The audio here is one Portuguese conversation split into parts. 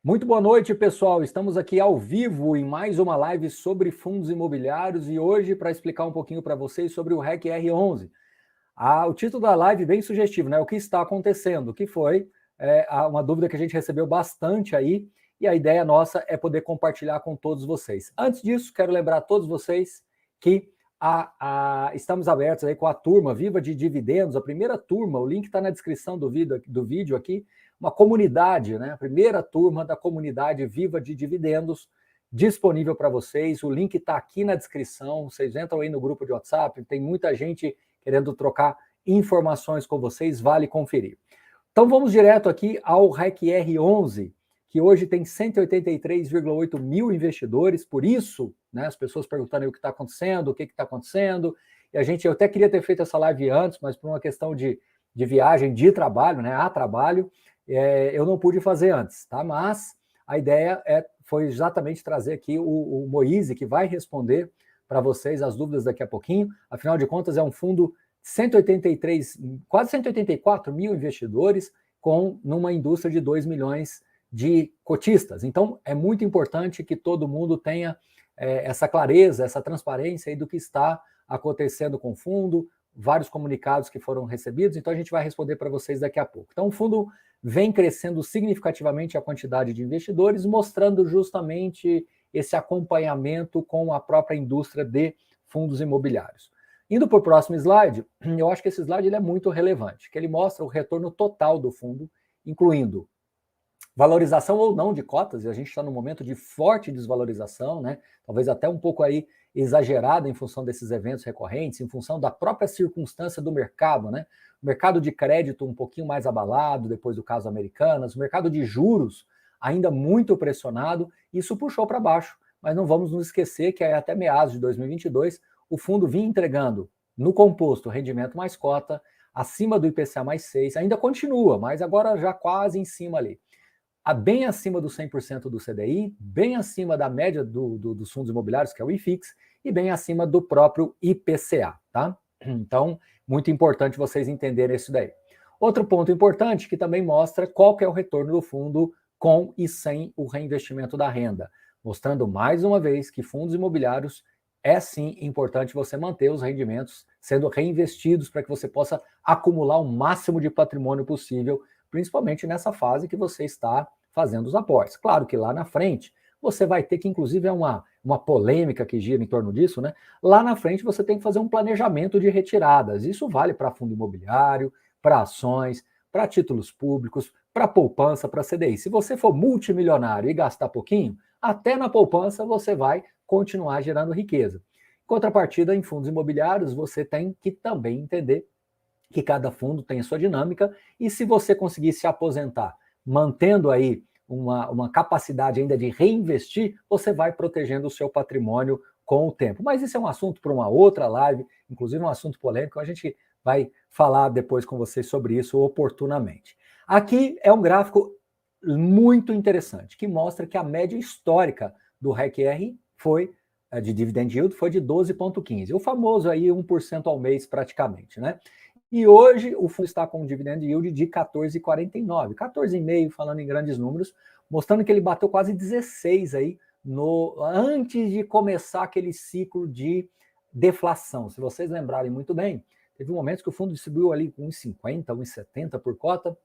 Muito boa noite, pessoal. Estamos aqui ao vivo em mais uma live sobre fundos imobiliários e hoje para explicar um pouquinho para vocês sobre o REC R11. O título da live é bem sugestivo, né? O que está acontecendo? Que foi uma dúvida que a gente recebeu bastante aí e a ideia nossa é poder compartilhar com todos vocês. Antes disso, quero lembrar a todos vocês que estamos abertos aí com a turma Viva de Dividendos, a primeira turma, o link está na descrição do vídeo aqui, uma comunidade, né? A primeira turma da comunidade Viva de Dividendos, disponível para vocês. O link está aqui na descrição. Vocês entram aí no grupo de WhatsApp, tem muita gente querendo trocar informações com vocês, vale conferir. Então vamos direto aqui ao REC R11, que hoje tem 183,8 mil investidores, por isso, né, as pessoas perguntando aí o que está acontecendo, o que está acontecendo, e eu até queria ter feito essa live antes, mas por uma questão de viagem, de trabalho, né, a trabalho, eu não pude fazer antes, tá? Mas a ideia foi exatamente trazer aqui o Moise, que vai responder para vocês as dúvidas daqui a pouquinho. Afinal de contas, é um fundo 183, quase 184 mil investidores, numa indústria de 2 milhões de cotistas. Então, é muito importante que todo mundo tenha essa clareza, essa transparência aí do que está acontecendo com o fundo, vários comunicados que foram recebidos, então a gente vai responder para vocês daqui a pouco. Então, o fundo vem crescendo significativamente a quantidade de investidores, mostrando justamente esse acompanhamento com a própria indústria de fundos imobiliários. Indo para o próximo slide, eu acho que esse slide ele é muito relevante, que ele mostra o retorno total do fundo, incluindo valorização ou não de cotas, e a gente está num momento de forte desvalorização, né? Talvez até um pouco aí exagerada em função desses eventos recorrentes, em função da própria circunstância do mercado, né? O mercado de crédito um pouquinho mais abalado depois do caso Americanas, o mercado de juros ainda muito pressionado, isso puxou para baixo, mas não vamos nos esquecer que até meados de 2022 o fundo vinha entregando no composto rendimento mais cota, acima do IPCA mais 6, ainda continua, mas agora já quase em cima ali. Bem acima do 100% do CDI, bem acima da média dos fundos imobiliários, que é o IFIX, e bem acima do próprio IPCA, tá? Então, muito importante vocês entenderem isso daí. Outro ponto importante que também mostra qual que é o retorno do fundo com e sem o reinvestimento da renda, mostrando mais uma vez que fundos imobiliários é sim importante você manter os rendimentos sendo reinvestidos para que você possa acumular o máximo de patrimônio possível, principalmente nessa fase que você está fazendo os aportes. Claro que lá na frente você vai ter que, inclusive, é uma polêmica que gira em torno disso, né? Lá na frente você tem que fazer um planejamento de retiradas. Isso vale para fundo imobiliário, para ações, para títulos públicos, para poupança, para CDI. Se você for multimilionário e gastar pouquinho, até na poupança você vai continuar gerando riqueza. Em contrapartida, em fundos imobiliários, você tem que também entender que cada fundo tem a sua dinâmica, e se você conseguir se aposentar mantendo aí uma capacidade ainda de reinvestir, você vai protegendo o seu patrimônio com o tempo. Mas isso é um assunto para uma outra live, inclusive um assunto polêmico, a gente vai falar depois com vocês sobre isso oportunamente. Aqui é um gráfico muito interessante, que mostra que a média histórica do REC-R foi de dividend yield foi de 12,15. O famoso aí 1% ao mês praticamente, né? E hoje o fundo está com um dividend yield de 14,49, 14,5 falando em grandes números, mostrando que ele bateu quase 16 aí antes de começar aquele ciclo de deflação. Se vocês lembrarem muito bem, teve momentos que o fundo distribuiu ali com 1,50, 1,70 por cota,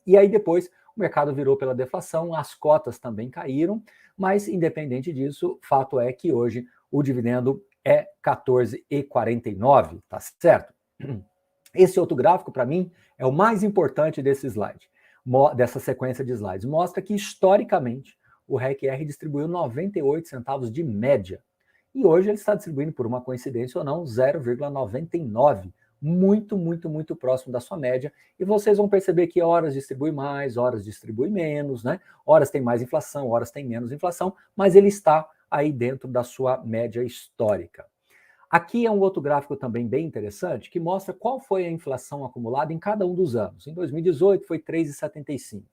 e aí depois o mercado virou pela deflação, as cotas também caíram, mas independente disso, fato é que hoje o dividendo é 14,49, tá certo? Esse outro gráfico, para mim, é o mais importante desse slide, dessa sequência de slides. Mostra que, historicamente, o REC-R distribuiu 98 centavos de média. E hoje ele está distribuindo, por uma coincidência ou não, 0,99. Muito, muito, muito próximo da sua média. E vocês vão perceber que horas distribui mais, horas distribui menos, né? Horas tem mais inflação, horas tem menos inflação, mas ele está aí dentro da sua média histórica. Aqui é um outro gráfico também bem interessante, que mostra qual foi a inflação acumulada em cada um dos anos. Em 2018 foi 3,75.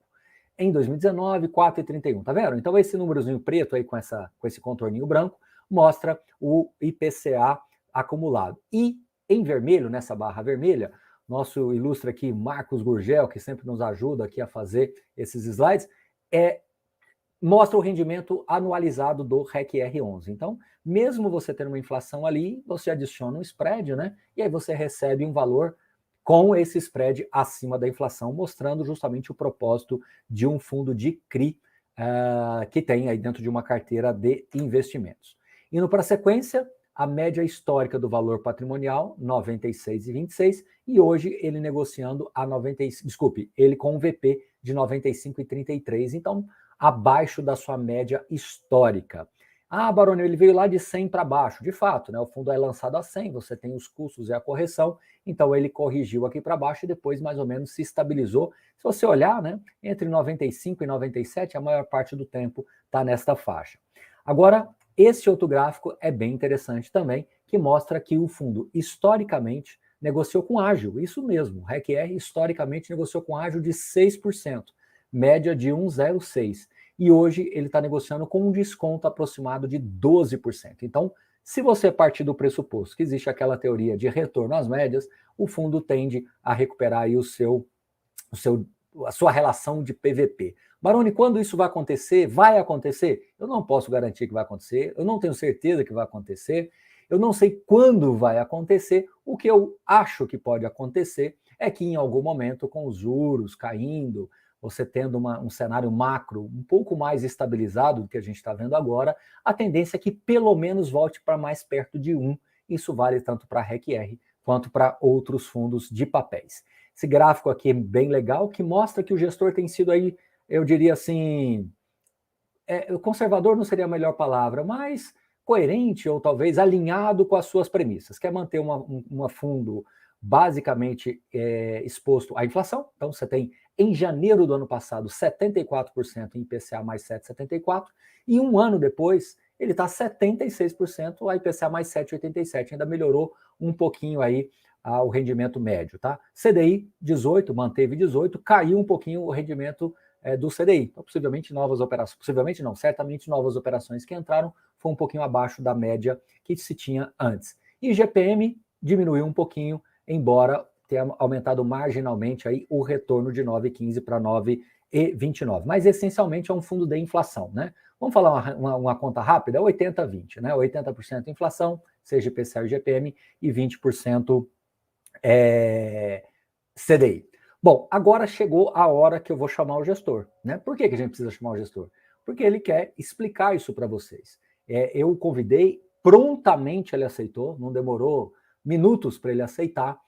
Em 2019, 4,31. Tá vendo? Então esse númerozinho preto aí com esse contorninho branco mostra o IPCA acumulado. E em vermelho, nessa barra vermelha, nosso ilustre aqui Marcos Gurgel, que sempre nos ajuda aqui a fazer esses slides, mostra o rendimento anualizado do REC R11. Então, mesmo você tendo uma inflação ali, você adiciona um spread, né? E aí você recebe um valor com esse spread acima da inflação, mostrando justamente o propósito de um fundo de CRI que tem aí dentro de uma carteira de investimentos. Indo para a sequência, a média histórica do valor patrimonial, 96,26, e hoje ele negociando a 95, desculpe, ele com um VP de 95,33, então abaixo da sua média histórica. Ah, Baroni, ele veio lá de 100 para baixo. De fato, né? O fundo é lançado a 100, você tem os custos e a correção, então ele corrigiu aqui para baixo e depois mais ou menos se estabilizou. Se você olhar, né, entre 95 e 97, a maior parte do tempo está nesta faixa. Agora, esse outro gráfico é bem interessante também, que mostra que o fundo historicamente negociou com ágio, isso mesmo, o REC-R historicamente negociou com ágio de 6%, média de 1,06%. E hoje ele está negociando com um desconto aproximado de 12%. Então, se você partir do pressuposto que existe aquela teoria de retorno às médias, o fundo tende a recuperar aí a sua relação de PVP. Baroni, quando isso vai acontecer? Vai acontecer? Eu não posso garantir que vai acontecer, eu não tenho certeza que vai acontecer, eu não sei quando vai acontecer. O que eu acho que pode acontecer é que em algum momento, com os juros caindo, você tendo um cenário macro um pouco mais estabilizado do que a gente está vendo agora, a tendência é que pelo menos volte para mais perto de 1. Isso vale tanto para a REC-R quanto para outros fundos de papéis. Esse gráfico aqui é bem legal, que mostra que o gestor tem sido aí, eu diria assim, conservador não seria a melhor palavra, mas coerente ou talvez alinhado com as suas premissas. Quer manter um fundo basicamente exposto à inflação, então você tem em janeiro do ano passado 74% em IPCA mais 7,74, e um ano depois ele está 76% a IPCA mais 7,87, ainda melhorou um pouquinho aí o rendimento médio, tá? CDI 18, manteve 18, caiu um pouquinho o rendimento do CDI. Então, possivelmente novas operações, possivelmente não, certamente novas operações que entraram foi um pouquinho abaixo da média que se tinha antes. E GPM diminuiu um pouquinho, embora tenha aumentado marginalmente aí o retorno de 9,15 para 9,29. Mas essencialmente é um fundo de inflação, né? Vamos falar uma conta rápida, 80-20, né? 80% inflação, seja IPCA e GPM, e 20% CDI. Bom, agora chegou a hora que eu vou chamar o gestor, né? Por que a gente precisa chamar o gestor? Porque ele quer explicar isso para vocês. Eu o convidei, prontamente ele aceitou, não demorou minutos para ele aceitar.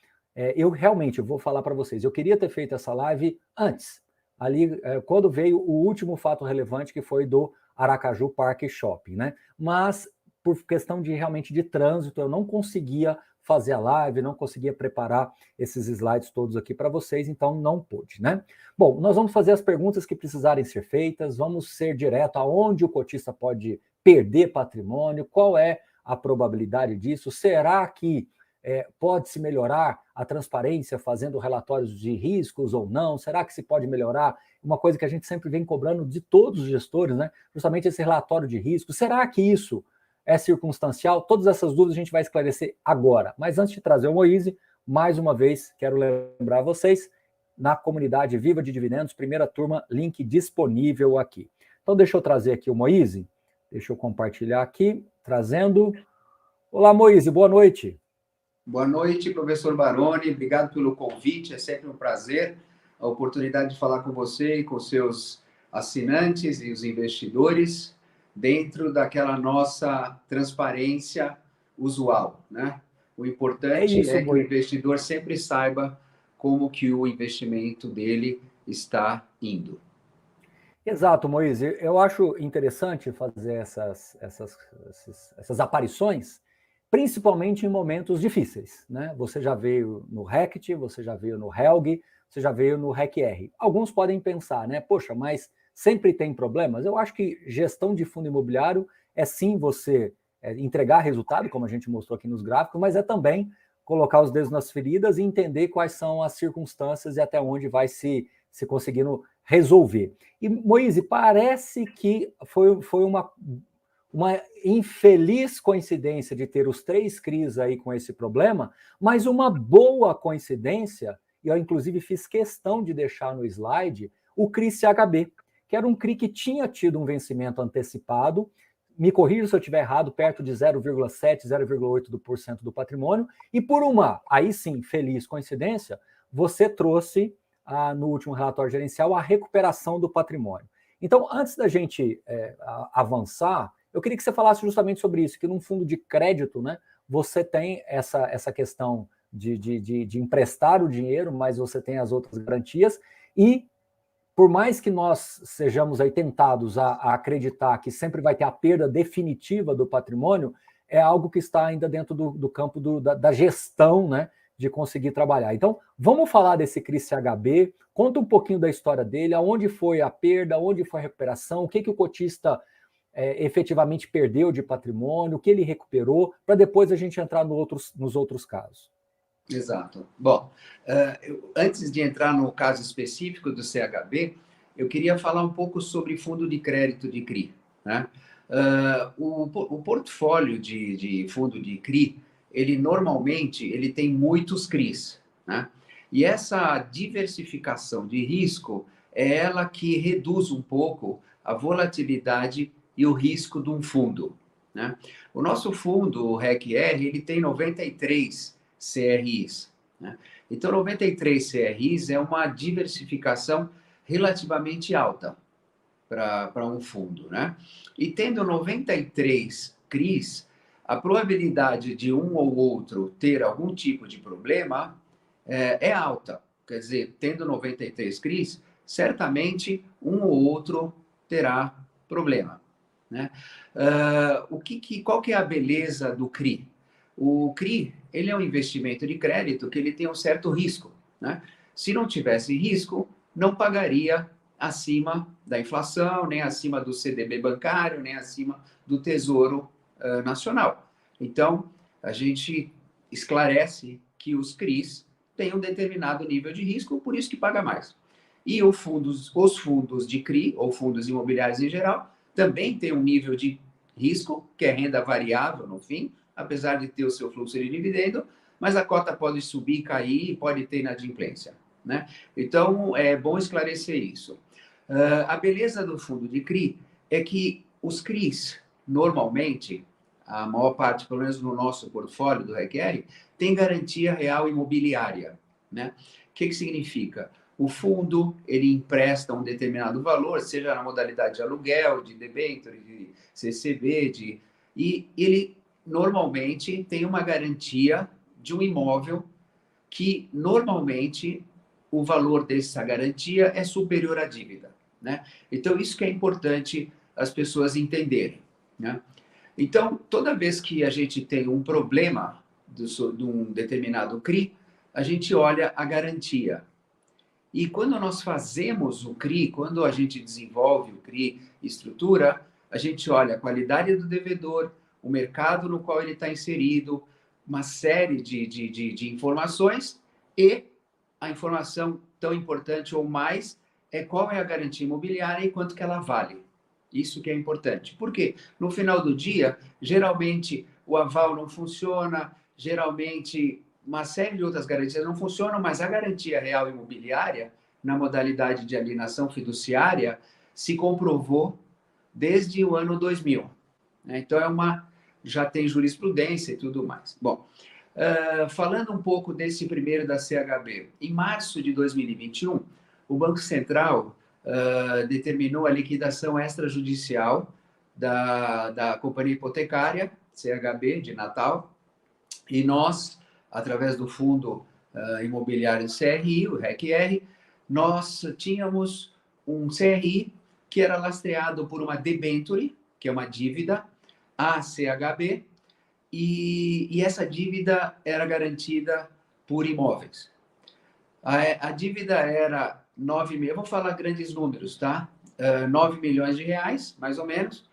Eu realmente vou falar para vocês, eu queria ter feito essa live antes, ali quando veio o último fato relevante, que foi do Aracaju Park Shopping, né? Mas por questão de realmente de trânsito, eu não conseguia fazer a live, não conseguia preparar esses slides todos aqui para vocês, então não pude, né? Bom, nós vamos fazer as perguntas que precisarem ser feitas, vamos ser direto aonde o cotista pode perder patrimônio, qual é a probabilidade disso, será que pode-se melhorar a transparência fazendo relatórios de riscos ou não, será que se pode melhorar? Uma coisa que a gente sempre vem cobrando de todos os gestores, né? Justamente esse relatório de riscos, será que isso é circunstancial? Todas essas dúvidas a gente vai esclarecer agora. Mas antes de trazer o Moise, mais uma vez, quero lembrar vocês, na comunidade Viva de Dividendos, primeira turma, link disponível aqui. Então, deixa eu trazer aqui o Moise, deixa eu compartilhar aqui, trazendo. Olá, Moise, boa noite. Boa noite, professor Baroni, obrigado pelo convite, é sempre um prazer a oportunidade de falar com você e com seus assinantes e os investidores, dentro daquela nossa transparência usual, né? O importante é que o investidor sempre saiba como que o investimento dele está indo. Exato, Moise. Eu acho interessante fazer essas aparições, principalmente em momentos difíceis, né? Você já veio no RECT, você já veio no HELG, você já veio no REC-R. Alguns podem pensar, né? Poxa, mas sempre tem problemas. Eu acho que gestão de fundo imobiliário é sim você entregar resultado, como a gente mostrou aqui nos gráficos, mas é também colocar os dedos nas feridas e entender quais são as circunstâncias e até onde vai se conseguindo resolver. E, Moise, parece que foi uma infeliz coincidência de ter os 3 CRIs aí com esse problema, mas uma boa coincidência, e eu inclusive fiz questão de deixar no slide, o CRI CHB, que era um CRI que tinha tido um vencimento antecipado, me corrija se eu estiver errado, perto de 0,7%, 0,8% do patrimônio, e por uma, aí sim, feliz coincidência, você trouxe, no último relatório gerencial, a recuperação do patrimônio. Então, antes da gente avançar, eu queria que você falasse justamente sobre isso, que num fundo de crédito, né, você tem essa questão de emprestar o dinheiro, mas você tem as outras garantias, e por mais que nós sejamos aí tentados a acreditar que sempre vai ter a perda definitiva do patrimônio, é algo que está ainda dentro do campo da gestão, né, de conseguir trabalhar. Então, vamos falar desse CRI-CHB, conta um pouquinho da história dele, aonde foi a perda, onde foi a recuperação, o que o cotista efetivamente perdeu de patrimônio, o que ele recuperou, para depois a gente entrar nos outros casos. Exato. Bom, antes de entrar no caso específico do CHB, eu queria falar um pouco sobre fundo de crédito de CRI. Né? O portfólio de fundo de CRI, ele normalmente tem muitos CRIs. Né? E essa diversificação de risco é ela que reduz um pouco a volatilidade e o risco de um fundo. Né? O nosso fundo, o REC-R, ele tem 93 CRIs. Né? Então, 93 CRIs é uma diversificação relativamente alta para um fundo. Né? E tendo 93 CRIs, a probabilidade de um ou outro ter algum tipo de problema é alta. Quer dizer, tendo 93 CRIs, certamente um ou outro terá problema. Né? Qual que é a beleza do CRI? O CRI, ele é um investimento de crédito que ele tem um certo risco. Né? Se não tivesse risco, não pagaria acima da inflação, nem acima do CDB bancário, nem acima do Tesouro Nacional. Então, a gente esclarece que os CRIs têm um determinado nível de risco, por isso que paga mais. E os fundos de CRI, ou fundos imobiliários em geral, também têm um nível de risco, que é renda variável, no fim, apesar de ter o seu fluxo de dividendo, mas a cota pode subir, cair e pode ter inadimplência. Né? Então, é bom esclarecer isso. A beleza do fundo de CRI é que os CRIs, normalmente, a maior parte, pelo menos no nosso portfólio do REC-R, tem garantia real imobiliária. Né? O que significa? O fundo, ele empresta um determinado valor, seja na modalidade de aluguel, de debênture, de CCB, e ele normalmente tem uma garantia de um imóvel que, normalmente, o valor dessa garantia é superior à dívida. Né? Então, isso que é importante as pessoas entenderem. Né? Então, toda vez que a gente tem um problema de um determinado CRI, a gente olha a garantia. E quando nós fazemos o CRI, quando a gente desenvolve o CRI estrutura, a gente olha a qualidade do devedor, o mercado no qual ele está inserido, uma série de informações, e a informação tão importante ou mais é qual é a garantia imobiliária e quanto que ela vale. Isso que é importante. Por quê? No final do dia, geralmente o aval não funciona, geralmente uma série de outras garantias não funcionam, mas a garantia real imobiliária, na modalidade de alienação fiduciária, se comprovou desde o ano 2000. Né? Então, já tem jurisprudência e tudo mais. Bom, falando um pouco desse primeiro da CHB, em março de 2021, o Banco Central determinou a liquidação extrajudicial da companhia hipotecária, CHB, de Natal, e nós, através do Fundo Imobiliário CRI, o REC-R, nós tínhamos um CRI que era lastreado por uma debênture, que é uma dívida, a CHB, e essa dívida era garantida por imóveis. A dívida era 9 mil, eu vou falar grandes números, tá? 9 milhões de reais, mais ou menos,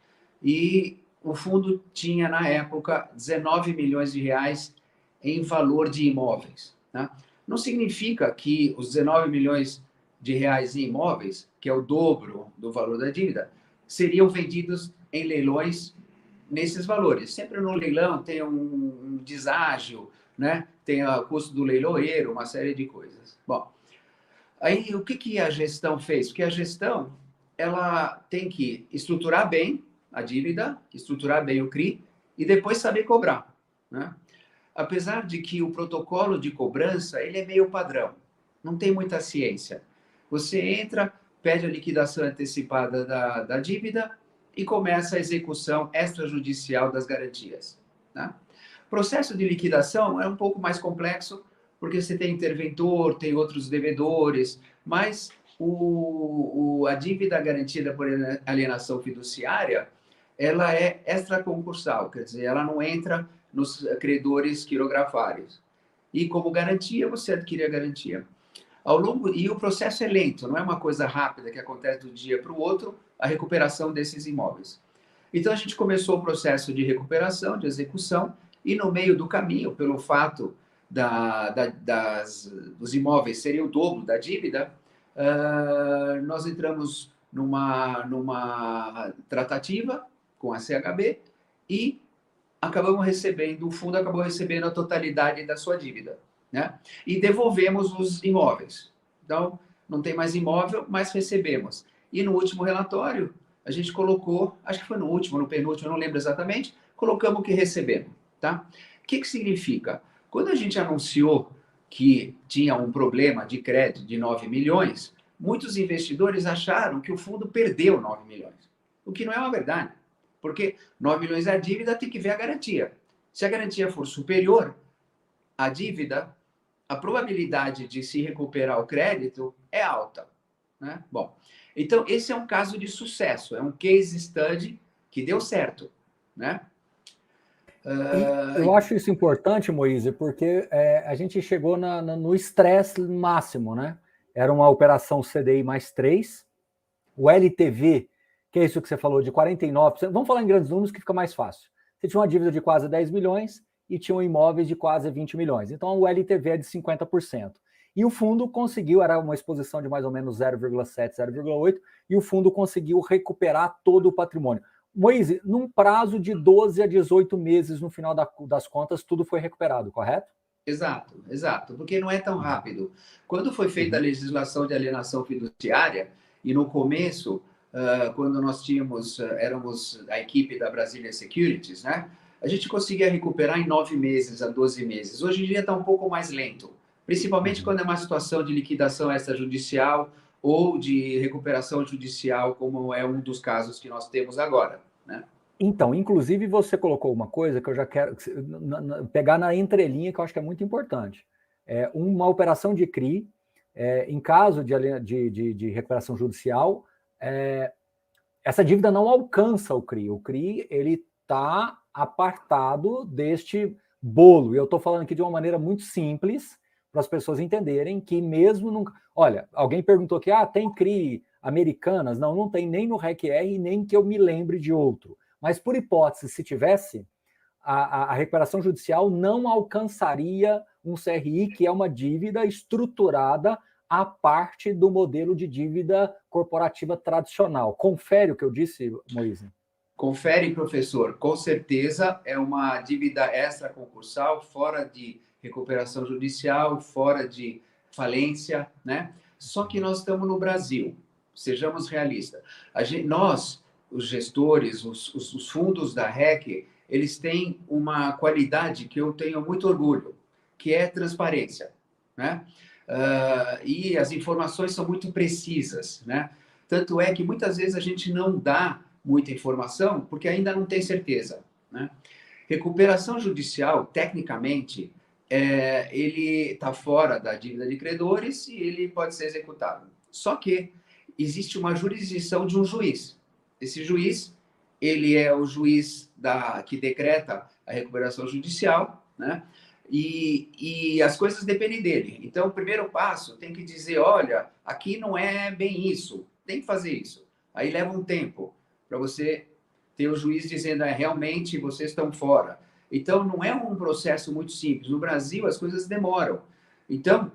e o fundo tinha, na época, 19 milhões de reais em valor de imóveis. Tá? Não significa que os 19 milhões de reais em imóveis, que é o dobro do valor da dívida, seriam vendidos em leilões nesses valores. Sempre no leilão tem um deságio, né? Tem o custo do leiloeiro, uma série de coisas. Bom, aí o que a gestão fez? Porque a gestão ela tem que estruturar bem a dívida, estruturar bem o CRI e depois saber cobrar, né? Apesar de que o protocolo de cobrança, ele é meio padrão, não tem muita ciência. Você entra, pede a liquidação antecipada da dívida e começa a execução extrajudicial das garantias, né? O processo de liquidação é um pouco mais complexo, porque você tem interventor, tem outros devedores, mas a dívida garantida por alienação fiduciária, ela é extraconcursal, quer dizer, ela não entra nos credores quirografários. E como garantia, você adquire a garantia. E o processo é lento, não é uma coisa rápida que acontece de um dia para o outro, a recuperação desses imóveis. Então, a gente começou o processo de recuperação, de execução, e no meio do caminho, pelo fato dos imóveis serem o dobro da dívida, nós entramos numa tratativa com a CHB e o fundo acabou recebendo a totalidade da sua dívida, né? E devolvemos os imóveis. Então, não tem mais imóvel, mas recebemos. E no último relatório, a gente colocou, acho que foi no último, no penúltimo, não lembro exatamente, colocamos o que recebemos, tá? O que significa? Quando a gente anunciou que tinha um problema de crédito de 9 milhões, muitos investidores acharam que o fundo perdeu 9 milhões, o que não é uma verdade, porque 9 milhões é a dívida, tem que ver a garantia. Se a garantia for superior à dívida, a probabilidade de se recuperar o crédito é alta, né? Bom, então esse é um caso de sucesso, é um case study que deu certo, né? E eu acho isso importante, Moise, porque a gente chegou no estresse máximo, né? Era uma operação CDI mais 3, o LTV, que é isso que você falou, de 49%. Vamos falar em grandes números que fica mais fácil. Você tinha uma dívida de quase 10 milhões e tinha um imóveis de quase 20 milhões. Então, o LTV é de 50%. E o fundo conseguiu, era uma exposição de mais ou menos 0,7, 0,8, e o fundo conseguiu recuperar todo o patrimônio. Moise, num prazo de 12 a 18 meses, no final das contas, tudo foi recuperado, correto? Exato, porque não é tão rápido. Quando foi feita a legislação de alienação fiduciária, e no começo, quando nós éramos a equipe da Brasília Securities, né? A gente conseguia recuperar em 9 meses a 12 meses. Hoje em dia está um pouco mais lento, principalmente quando é uma situação de liquidação extrajudicial ou de recuperação judicial, como é um dos casos que nós temos agora, né? Então, inclusive você colocou uma coisa que eu já quero pegar na entrelinha, que eu acho que é muito importante. Uma operação de CRI, em caso de recuperação judicial, essa dívida não alcança o CRI. O CRI ele está apartado deste bolo. E eu estou falando aqui de uma maneira muito simples, para as pessoas entenderem que mesmo... Olha, alguém perguntou aqui, tem CRI americanas? Não, não tem nem no REC-R, nem que eu me lembre de outro. Mas, por hipótese, se tivesse, a recuperação judicial não alcançaria um CRI, que é uma dívida estruturada à parte do modelo de dívida corporativa tradicional. Confere o que eu disse, Moise? Confere, professor. Com certeza é uma dívida extraconcursal, fora de recuperação judicial, fora de falência, né? Só que nós estamos no Brasil, sejamos realistas. Nós, os gestores, os fundos da REC, eles têm uma qualidade que eu tenho muito orgulho, que é transparência, né? E as informações são muito precisas, né? Tanto é que muitas vezes a gente não dá muita informação porque ainda não tem certeza, né? Recuperação judicial, tecnicamente, ele está fora da dívida de credores e ele pode ser executado. Só que existe uma jurisdição de um juiz. Esse juiz, ele é o juiz que decreta a recuperação judicial, né? E as coisas dependem dele. Então, o primeiro passo tem que dizer, olha, aqui não é bem isso, tem que fazer isso. Aí leva um tempo para você ter o juiz dizendo, realmente vocês estão fora. Então, não é um processo muito simples. No Brasil, as coisas demoram. Então,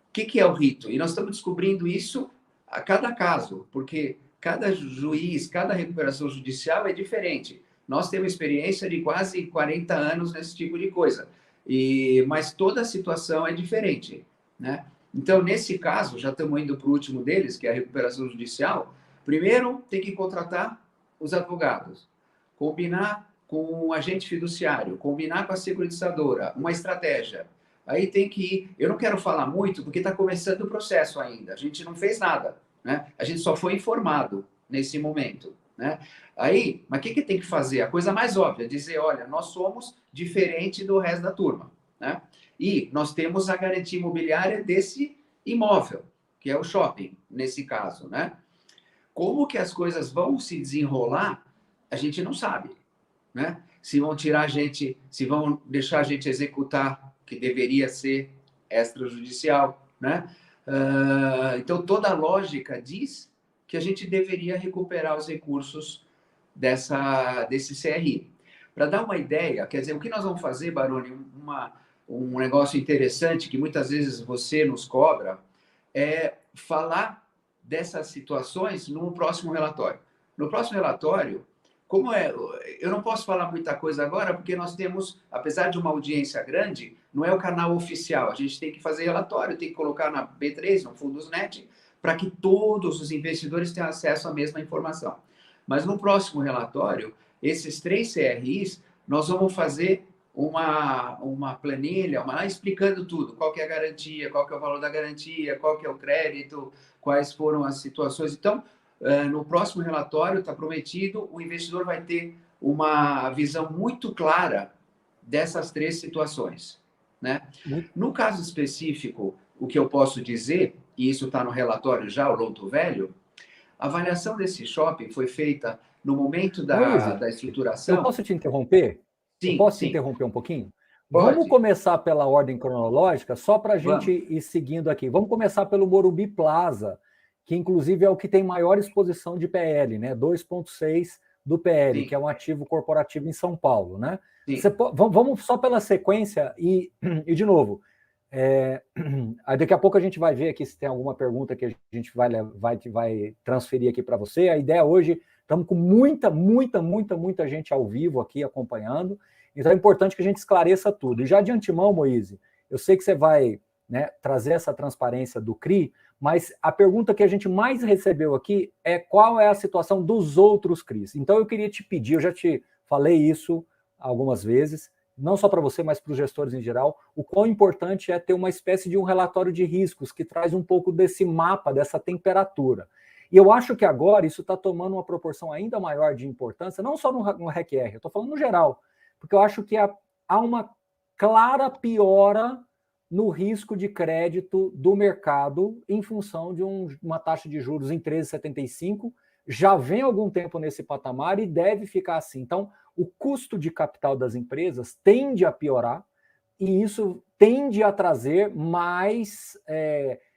o que é o rito? E nós estamos descobrindo isso a cada caso, porque cada juiz, cada recuperação judicial é diferente. Nós temos experiência de quase 40 anos nesse tipo de coisa. Mas toda a situação é diferente, né? Então, nesse caso, já estamos indo para o último deles, que é a recuperação judicial. Primeiro, tem que contratar os advogados, combinar com o agente fiduciário, combinar com a securitizadora, uma estratégia. Aí tem que ir. Eu não quero falar muito, porque está começando o processo ainda. A gente não fez nada, né? A gente só foi informado nesse momento, né? Aí, mas o que tem que fazer? A coisa mais óbvia, dizer, olha, nós somos diferente do resto da turma, né? E nós temos a garantia imobiliária desse imóvel, que é o shopping, nesse caso, né? Como que as coisas vão se desenrolar, a gente não sabe, né? Se vão tirar a gente, se vão deixar a gente executar, que deveria ser extrajudicial, né? Então, toda a lógica diz que a gente deveria recuperar os recursos desse CRI. Para dar uma ideia, quer dizer, o que nós vamos fazer, Baroni, um negócio interessante que muitas vezes você nos cobra, é falar dessas situações no próximo relatório. No próximo relatório, eu não posso falar muita coisa agora, porque nós temos, apesar de uma audiência grande, não é o canal oficial. A gente tem que fazer relatório, tem que colocar na B3, no Fundusnet, para que todos os investidores tenham acesso à mesma informação. Mas no próximo relatório, esses 3 CRIs, nós vamos fazer uma planilha, explicando tudo, qual que é a garantia, qual que é o valor da garantia, qual que é o crédito, quais foram as situações. Então, no próximo relatório, está prometido, o investidor vai ter uma visão muito clara dessas 3 situações, né? No caso específico, o que eu posso dizer, e isso está no relatório já, o Louto Velho, a avaliação desse shopping foi feita no momento Moisés, da eu estruturação. posso te interromper? Eu Sim, posso te sim, interromper um pouquinho? Vamos pode. começar pela ordem cronológica, só para a gente Vamos. ir seguindo aqui. Vamos começar pelo Morumbi Plaza, que inclusive é o que tem maior exposição de PL, né? 2,6 do PL, Sim, que é um ativo corporativo em São Paulo, né? sim. Vamos só pela sequência e de novo, daqui a pouco a gente vai ver aqui se tem alguma pergunta que a gente vai transferir aqui para você. A ideia hoje, estamos com muita gente ao vivo aqui acompanhando, então é importante que a gente esclareça tudo. E já de antemão, Moise, eu sei que você vai, né, trazer essa transparência do CRI, mas a pergunta que a gente mais recebeu aqui é qual é a situação dos outros CRIs. Então eu queria te pedir, eu já te falei isso algumas vezes, não só para você, mas para os gestores em geral, o quão importante é ter uma espécie de um relatório de riscos que traz um pouco desse mapa, dessa temperatura. E eu acho que agora isso está tomando uma proporção ainda maior de importância, não só no REC-R, eu estou falando no geral, porque eu acho que há uma clara piora no risco de crédito do mercado em função de uma taxa de juros em 13,75, já vem algum tempo nesse patamar e deve ficar assim. Então, o custo de capital das empresas tende a piorar e isso tende a trazer mais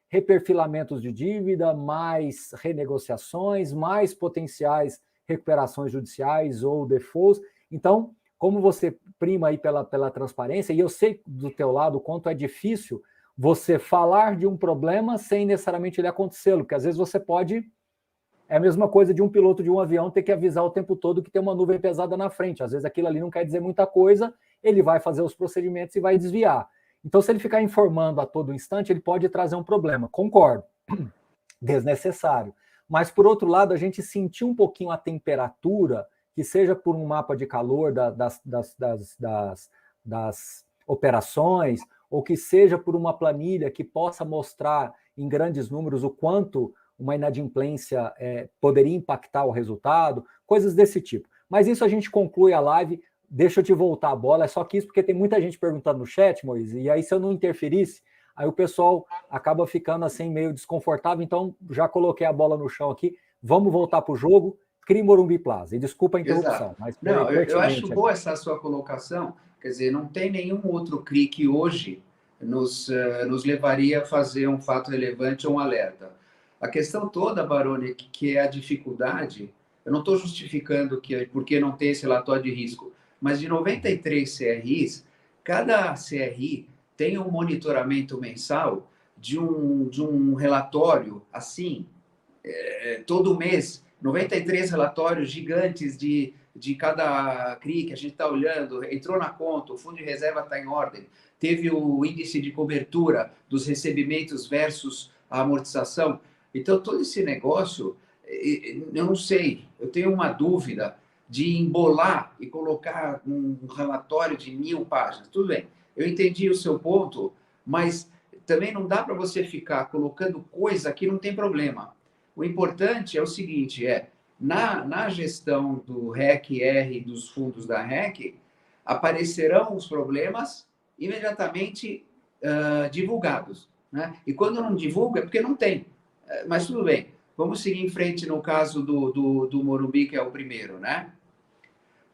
reperfilamentos de dívida, mais renegociações, mais potenciais recuperações judiciais ou defaults. Então, como você prima aí pela transparência, e eu sei do teu lado o quanto é difícil você falar de um problema sem necessariamente ele acontecer, porque às vezes você pode... É a mesma coisa de um piloto de um avião ter que avisar o tempo todo que tem uma nuvem pesada na frente. Às vezes aquilo ali não quer dizer muita coisa, ele vai fazer os procedimentos e vai desviar. Então, se ele ficar informando a todo instante, ele pode trazer um problema. Concordo. Desnecessário. Mas, por outro lado, a gente sentir um pouquinho a temperatura, que seja por um mapa de calor das operações, ou que seja por uma planilha que possa mostrar em grandes números o quanto uma inadimplência poderia impactar o resultado, coisas desse tipo. Mas isso a gente conclui a live, deixa eu te voltar a bola, é só que isso porque tem muita gente perguntando no chat, Moisés, e aí se eu não interferisse, aí o pessoal acaba ficando assim meio desconfortável, então já coloquei a bola no chão aqui, vamos voltar para o jogo, CRI Morumbi Plaza, e desculpa a interrupção. Exato. Mas Não, eu acho pertinente boa aqui. essa sua colocação, quer dizer, não tem nenhum outro CRI que hoje nos levaria a fazer um fato relevante ou um alerta. A questão toda, Baroni, que é a dificuldade, eu não estou justificando porque não tem esse relatório de risco, mas de 93 CRIs, cada CRI tem um monitoramento mensal de um relatório, assim, todo mês, 93 relatórios gigantes de cada CRI que a gente está olhando, entrou na conta, o fundo de reserva está em ordem, teve o índice de cobertura dos recebimentos versus a amortização. Então, todo esse negócio eu não sei, eu tenho uma dúvida de embolar e colocar um relatório de 1000 páginas. Tudo bem, eu entendi o seu ponto, mas também não dá para você ficar colocando coisa que não tem problema. O importante é o seguinte, na gestão do REC-R dos fundos da REC, aparecerão os problemas imediatamente divulgados. Né? E quando não divulga, é porque não tem. Mas tudo bem, vamos seguir em frente no caso do Morumbi, que é o primeiro. Né?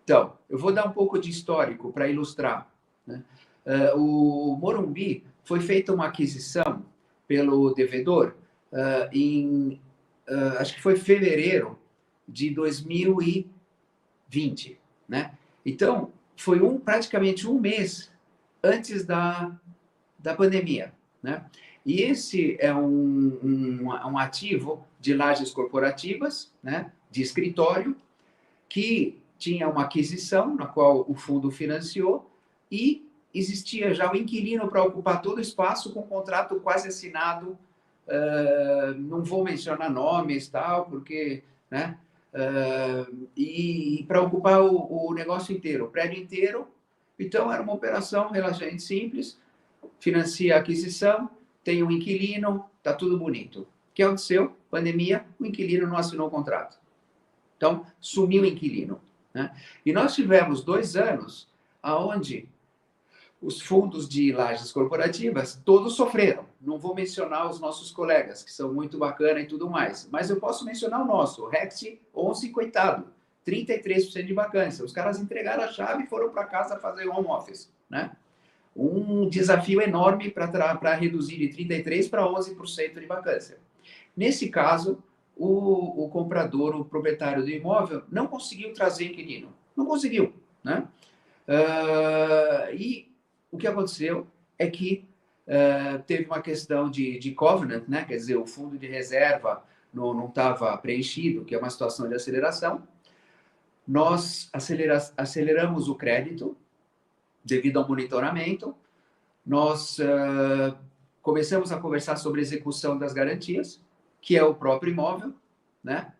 Então, eu vou dar um pouco de histórico para ilustrar. Né? O Morumbi foi feita uma aquisição pelo devedor acho que foi fevereiro de 2020. Né? Então, foi praticamente um mês antes da pandemia. Né? E esse é um ativo de lajes corporativas, né? De escritório, que tinha uma aquisição, na qual o fundo financiou, e existia já o inquilino para ocupar todo o espaço com um contrato quase assinado. Não vou mencionar nomes, tal, porque... Né? E para ocupar o negócio inteiro, o prédio inteiro. Então, era uma operação relativamente simples, financia a aquisição, tem um inquilino, está tudo bonito. O que aconteceu? Pandemia, o inquilino não assinou o contrato. Então, sumiu o inquilino. Né? E nós tivemos 2 anos onde os fundos de lajes corporativas todos sofreram. Não vou mencionar os nossos colegas, que são muito bacana e tudo mais, mas eu posso mencionar o nosso, o RECT 11, coitado, 33% de vacância. Os caras entregaram a chave e foram para casa fazer home office. Né? Um desafio enorme para reduzir de 33% para 11% de vacância. Nesse caso, o comprador, o proprietário do imóvel, não conseguiu trazer inquilino. Não conseguiu. Né? E o que aconteceu é que teve uma questão de covenant, né? Quer dizer, o fundo de reserva não estava preenchido, que é uma situação de aceleração. Nós aceleramos o crédito devido ao monitoramento. Nós começamos a conversar sobre a execução das garantias, que é o próprio imóvel, né?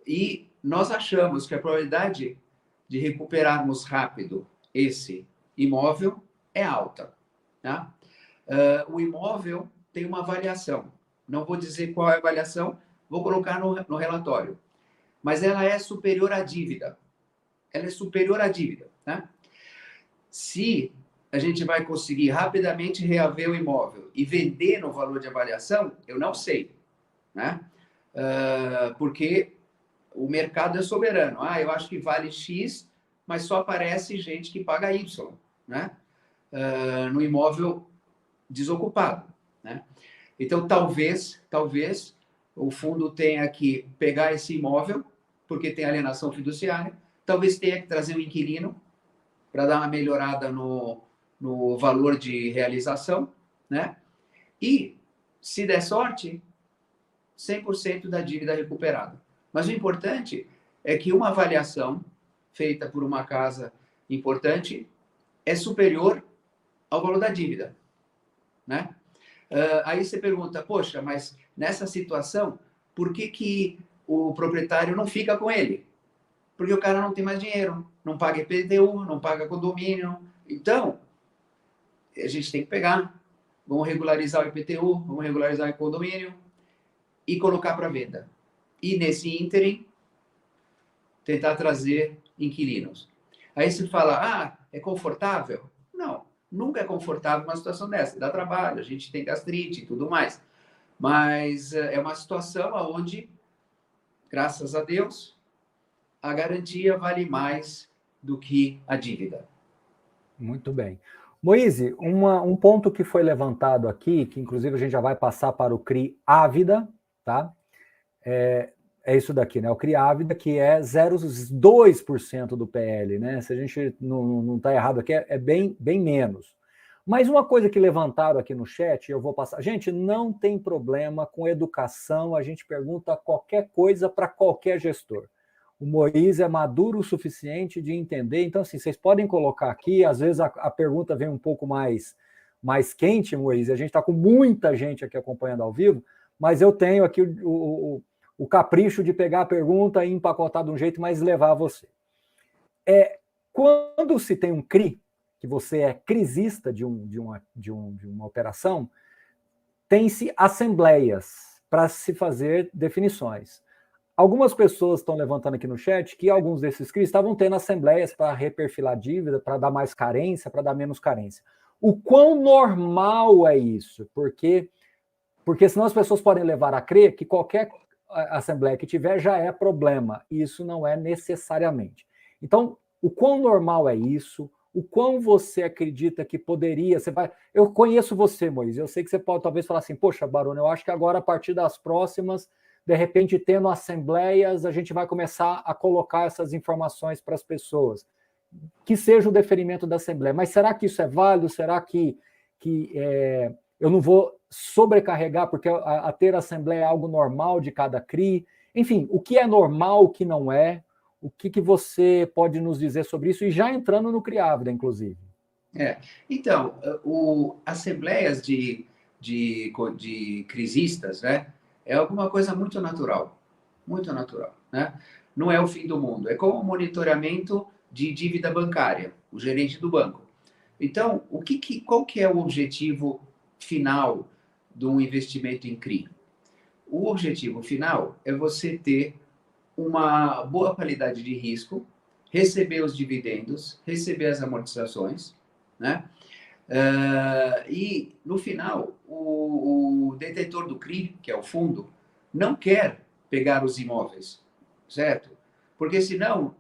E nós achamos que a probabilidade de recuperarmos rápido esse imóvel é alta. Tá? O imóvel tem uma avaliação. Não vou dizer qual é a avaliação, vou colocar no relatório. Mas ela é superior à dívida. Ela é superior à dívida. Tá? Se a gente vai conseguir rapidamente reaver o imóvel e vender no valor de avaliação, eu não sei. Né? Porque o mercado é soberano. Eu acho que vale X, mas só aparece gente que paga Y, né? No imóvel desocupado. Né? Então, talvez o fundo tenha que pegar esse imóvel, porque tem alienação fiduciária, talvez tenha que trazer um inquilino para dar uma melhorada no valor de realização, né? E, se der sorte, 100% da dívida recuperada. Mas o importante é que uma avaliação feita por uma casa importante é superior ao valor da dívida. Né? Aí você pergunta, poxa, mas nessa situação, por que o proprietário não fica com ele? Porque o cara não tem mais dinheiro, não paga IPTU, não paga condomínio. Então, a gente tem que pegar, vamos regularizar o IPTU, vamos regularizar o condomínio e colocar para venda. E nesse ínterim, tentar trazer inquilinos. Aí você fala, é confortável? Não, nunca é confortável uma situação dessa. Dá trabalho, a gente tem gastrite e tudo mais. Mas é uma situação onde, graças a Deus, a garantia vale mais do que a dívida. Muito bem. Moise, um ponto que foi levantado aqui, que inclusive a gente já vai passar para o CRI Ávida, tá? É isso daqui, né? O CRI Ávida, que é 0,2% do PL, né? Se a gente não está errado aqui, é bem menos. Mas uma coisa que levantaram aqui no chat, eu vou passar. Gente, não tem problema com educação, a gente pergunta qualquer coisa para qualquer gestor. O Moise é maduro o suficiente de entender, então assim, vocês podem colocar aqui, às vezes a pergunta vem um pouco mais quente, Moise, a gente está com muita gente aqui acompanhando ao vivo, mas eu tenho aqui o o capricho de pegar a pergunta e empacotar de um jeito, mas levar a você. Quando se tem um CRI, que você é crisista de uma operação, tem-se assembleias para se fazer definições. Algumas pessoas estão levantando aqui no chat que alguns desses CRIs estavam tendo assembleias para reperfilar dívida, para dar mais carência, para dar menos carência. O quão normal é isso? Porque senão as pessoas podem levar a crer que qualquer assembleia que tiver já é problema. E isso não é necessariamente. Então, o quão normal é isso? O quão você acredita que poderia... Eu conheço você, Moisés, eu sei que você pode talvez falar assim, poxa, Barone, eu acho que agora, a partir das próximas, de repente, tendo assembleias, a gente vai começar a colocar essas informações para as pessoas. Que seja o deferimento da assembleia. Mas será que isso é válido? Será que eu não vou sobrecarregar, porque a ter assembleia é algo normal de cada CRI? Enfim, o que é normal, o que não é? O que você pode nos dizer sobre isso? E já entrando no CRIávida, inclusive. Então, assembleias de crisistas, né, é alguma coisa muito natural, né? Não é o fim do mundo. É como o monitoramento de dívida bancária, o gerente do banco. Então, qual que é o objetivo final de um investimento em CRI? O objetivo final é você ter uma boa qualidade de risco, receber os dividendos, receber as amortizações, né? E, no final, o detentor do CRI, que é o fundo, não quer pegar os imóveis, certo? Porque, senão,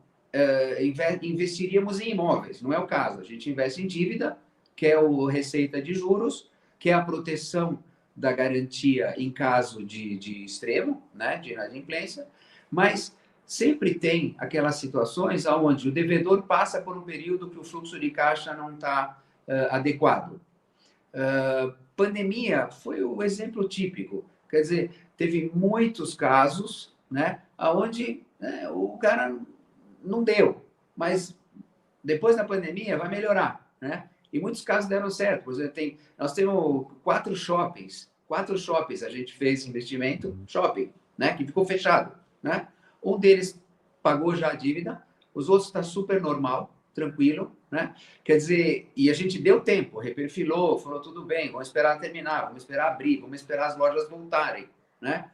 investiríamos em imóveis. Não é o caso. A gente investe em dívida, que é a receita de juros, que é a proteção da garantia em caso de extremo, né, de inadimplência, mas sempre tem aquelas situações onde o devedor passa por um período que o fluxo de caixa não está adequado. Pandemia foi o exemplo típico. Quer dizer, teve muitos casos, né, onde o cara não deu, mas depois da pandemia vai melhorar, né? E muitos casos deram certo. Por exemplo, nós temos 4 shoppings a gente fez investimento, shopping, né, que ficou fechado, né? Um deles pagou já a dívida, os outros está super normal, tranquilo, né? Quer dizer, e a gente deu tempo, reperfilou, falou tudo bem, vamos esperar terminar, vamos esperar abrir, vamos esperar as lojas voltarem, né?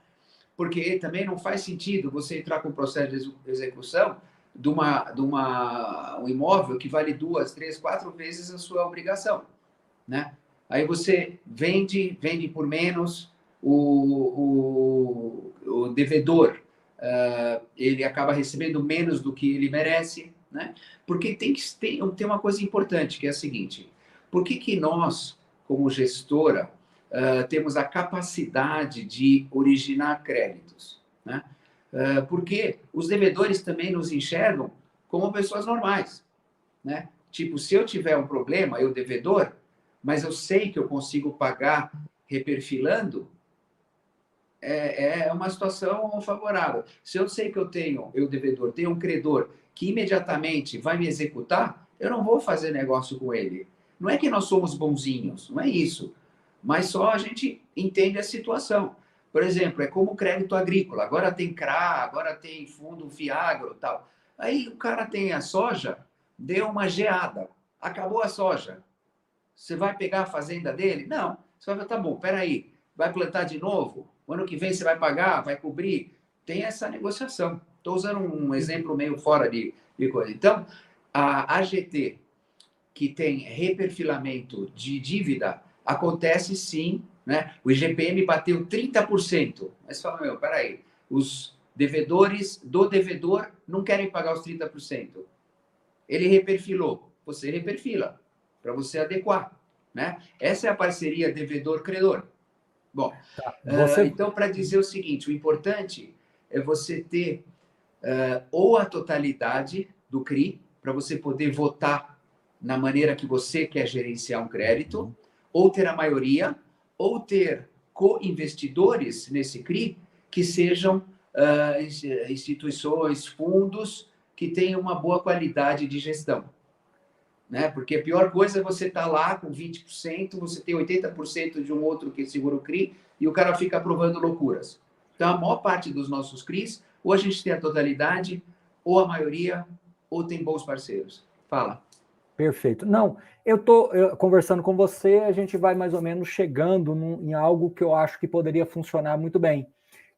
Porque também não faz sentido você entrar com o processo de execução de um imóvel que vale 2, 3, 4 vezes a sua obrigação, né? Aí você vende por menos, o devedor, ele acaba recebendo menos do que ele merece, né? Porque tem uma coisa importante, que é a seguinte: por que nós, como gestora, temos a capacidade de originar créditos, né? Porque os devedores também nos enxergam como pessoas normais, né? Tipo, se eu tiver um problema, eu devedor, mas eu sei que eu consigo pagar reperfilando, é uma situação favorável. Se eu sei que eu devedor, tenho um credor que imediatamente vai me executar, eu não vou fazer negócio com ele. Não é que nós somos bonzinhos, não é isso. Mas só a gente entende a situação. Por exemplo, é como o crédito agrícola. Agora tem CRA, agora tem fundo Fiagro e tal. Aí o cara tem a soja, deu uma geada, acabou a soja. Você vai pegar a fazenda dele? Não. Você vai falar, tá bom, peraí, vai plantar de novo? O ano que vem você vai pagar, vai cobrir? Tem essa negociação. Estou usando um exemplo meio fora de coisa. Então, a AGT, que tem reperfilamento de dívida, acontece sim, né? O IGPM bateu 30%. Mas você fala, peraí, os devedores do devedor não querem pagar os 30%. Ele reperfilou, você reperfila, para você adequar, né? Essa é a parceria devedor-credor. Bom, então, para dizer o seguinte, o importante é você ter ou a totalidade do CRI, para você poder votar na maneira que você quer gerenciar um crédito, ou ter a maioria, ou ter co-investidores nesse CRI que sejam instituições, fundos que tenham uma boa qualidade de gestão. Né? Porque a pior coisa é você estar lá com 20%, você tem 80% de um outro que segura o CRI e o cara fica aprovando loucuras. Então, a maior parte dos nossos CRIs, ou a gente tem a totalidade, ou a maioria, ou tem bons parceiros. Fala. Perfeito. Não, eu estou conversando com você, a gente vai mais ou menos chegando em algo que eu acho que poderia funcionar muito bem,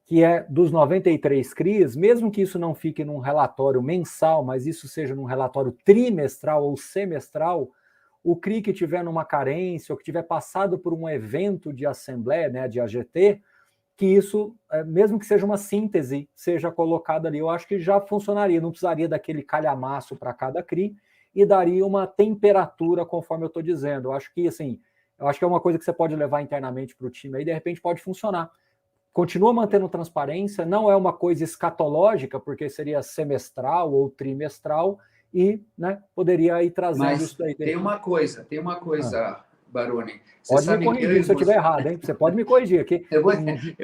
que é dos 93 CRIs, mesmo que isso não fique num relatório mensal, mas isso seja num relatório trimestral ou semestral, o CRI que tiver numa carência ou que tiver passado por um evento de assembleia, né, de AGT, que isso, mesmo que seja uma síntese, seja colocado ali, eu acho que já funcionaria, não precisaria daquele calhamaço para cada CRI e daria uma temperatura, conforme eu estou dizendo. Eu acho que, assim, é uma coisa que você pode levar internamente para o time aí, de repente pode funcionar. Continua mantendo transparência, não é uma coisa escatológica, porque seria semestral ou trimestral, e, né, poderia ir trazendo Mas isso daí. tem uma coisa, Baroni. Você Pode me sabe que eu corrigir e se eu estiver você... errado, hein? Você pode me corrigir aqui. Eu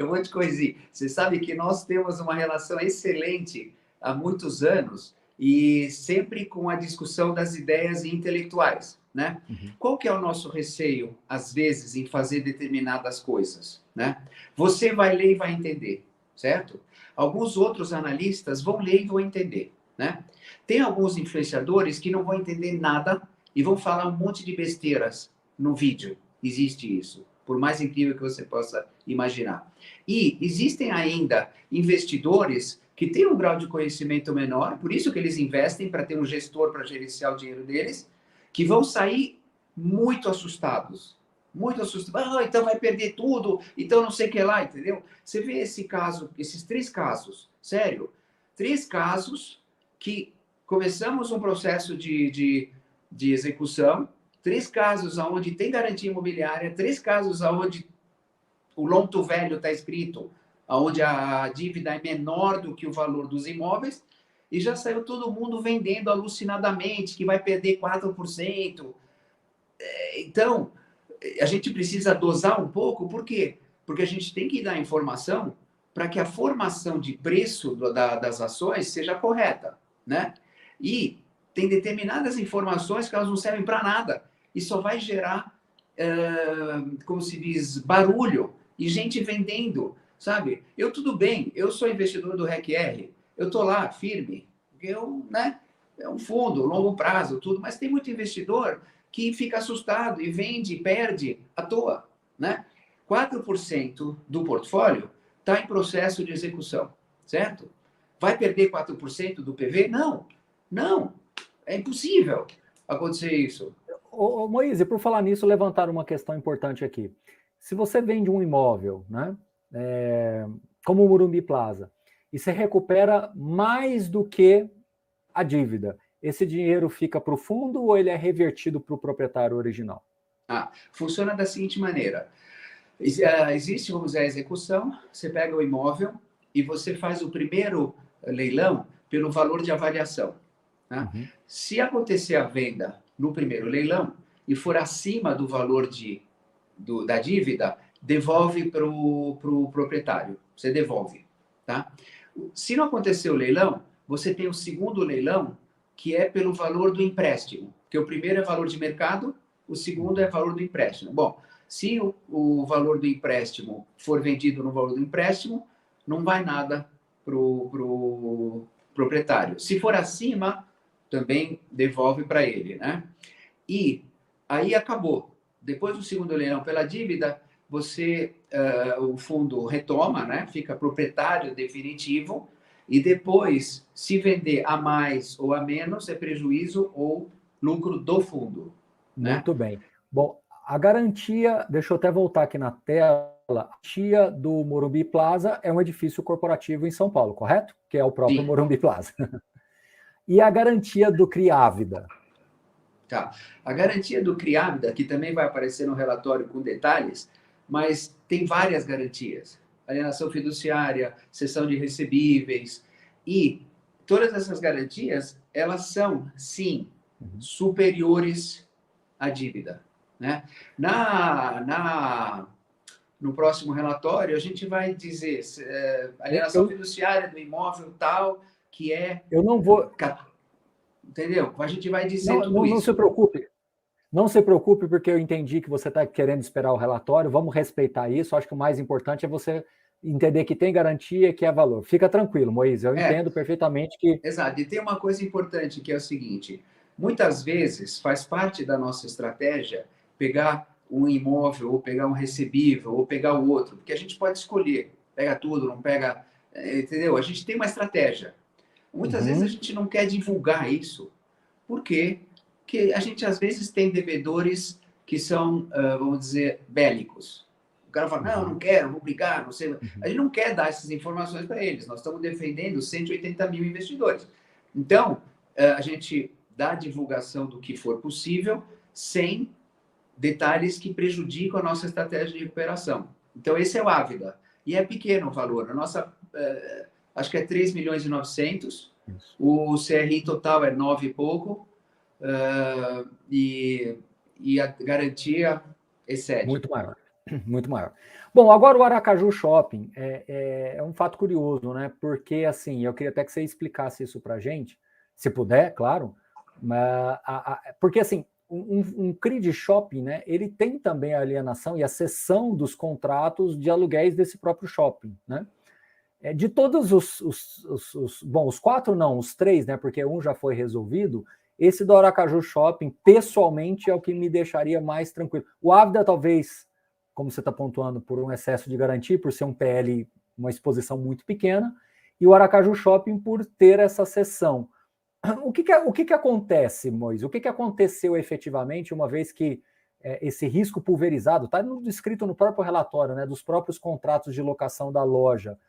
vou te corrigir. Você sabe que nós temos uma relação excelente há muitos anos e sempre com a discussão das ideias intelectuais, né? Uhum. Qual que é o nosso receio, às vezes, em fazer determinadas coisas, né? Você vai ler e vai entender, certo? Alguns outros analistas vão ler e vão entender, né? Tem alguns influenciadores que não vão entender nada e vão falar um monte de besteiras no vídeo. Existe isso, por mais incrível que você possa imaginar. E existem ainda investidores que têm um grau de conhecimento menor, por isso que eles investem para ter um gestor para gerenciar o dinheiro deles, que vão sair muito assustados. Muito assustados. Ah, então vai perder tudo, então não sei o que lá, entendeu? Você vê esse caso, esses 3 casos, sério, 3 casos que começamos um processo de execução, 3 casos onde tem garantia imobiliária, 3 casos onde o loan to value está escrito, onde a dívida é menor do que o valor dos imóveis, e já saiu todo mundo vendendo alucinadamente, que vai perder 4%. Então, a gente precisa dosar um pouco, por quê? Porque a gente tem que dar informação para que a formação de preço das ações seja correta, né? E tem determinadas informações que elas não servem para nada e só vai gerar, como se diz, barulho e gente vendendo, sabe? Eu tudo bem, eu sou investidor do REC-R, eu tô lá firme, eu, né? É um fundo, longo prazo, tudo, mas tem muito investidor que fica assustado e vende, perde à toa, né? 4% do portfólio está em processo de execução, certo? Vai perder 4% do PV? Não, não, é impossível acontecer isso. Ô, Moise, por falar nisso, levantaram uma questão importante aqui. Se você vende um imóvel, né, como o Morumbi Plaza, e você recupera mais do que a dívida, esse dinheiro fica para o fundo ou ele é revertido para o proprietário original? Funciona da seguinte maneira. Existe, vamos dizer, a execução, você pega o imóvel e você faz o primeiro leilão pelo valor de avaliação. Né? Uhum. Se acontecer a venda no primeiro leilão e for acima do valor da dívida, devolve para o proprietário. Você devolve. Tá? Se não acontecer o leilão, você tem o segundo leilão, que é pelo valor do empréstimo. Porque o primeiro é valor de mercado, o segundo é valor do empréstimo. Bom, se o valor do empréstimo for vendido no valor do empréstimo, não vai nada para o proprietário. Se for acima, também devolve para ele, né? E aí acabou. Depois do segundo leilão pela dívida, o fundo retoma, né? Fica proprietário definitivo e depois, se vender a mais ou a menos, é prejuízo ou lucro do fundo. Muito bem. Bom, a garantia, deixa eu até voltar aqui na tela, a garantia do Morumbi Plaza é um edifício corporativo em São Paulo, correto? Que é o próprio Sim. Morumbi Plaza. E a garantia do Criávida? Tá. A garantia do Criávida, que também vai aparecer no relatório com detalhes, mas tem várias garantias. Alienação fiduciária, cessão de recebíveis, e todas essas garantias, elas são, sim, superiores à dívida. Né? No próximo relatório, a gente vai dizer alienação fiduciária do imóvel tal, que é... Eu não vou... Entendeu? A gente vai dizer tudo isso. Não se preocupe. Não se preocupe, porque eu entendi que você está querendo esperar o relatório. Vamos respeitar isso. Acho que o mais importante é você entender que tem garantia, que é valor. Fica tranquilo, Moisés, eu entendo perfeitamente que... Exato, e tem uma coisa importante que é o seguinte, muitas vezes faz parte da nossa estratégia pegar um imóvel, ou pegar um recebível, ou pegar o outro, porque a gente pode escolher, pega tudo, não pega, entendeu? A gente tem uma estratégia. Muitas vezes a gente não quer divulgar isso, porque que a gente às vezes tem devedores que são, vamos dizer, bélicos. O cara fala, não, não quero, vou brigar, não sei. A gente não quer dar essas informações para eles. Nós estamos defendendo 180 mil investidores. Então, a gente dá a divulgação do que for possível, sem detalhes que prejudicam a nossa estratégia de recuperação. Então, esse é o Ávida. E é pequeno o valor. A nossa, acho que é 3 milhões e 900. O CRI total é 9 e pouco. E a garantia excede. Muito maior, muito maior. Bom, agora o Aracaju Shopping é um fato curioso, né? Porque, assim, eu queria até que você explicasse isso para a gente, se puder, claro, mas, porque, assim, um CRI de shopping, né? Ele tem também a alienação e a cessão dos contratos de aluguéis desse próprio shopping, né? De todos bom, os 4 não, os 3, né? Porque um já foi resolvido. Esse do Aracaju Shopping, pessoalmente, é o que me deixaria mais tranquilo. O Ávida, talvez, como você está pontuando, por um excesso de garantia, por ser um PL, uma exposição muito pequena, e o Aracaju Shopping por ter essa cessão. O que acontece, Moisés? O que aconteceu efetivamente, uma vez que esse risco pulverizado, está descrito no próprio relatório, né, dos próprios contratos de locação da loja,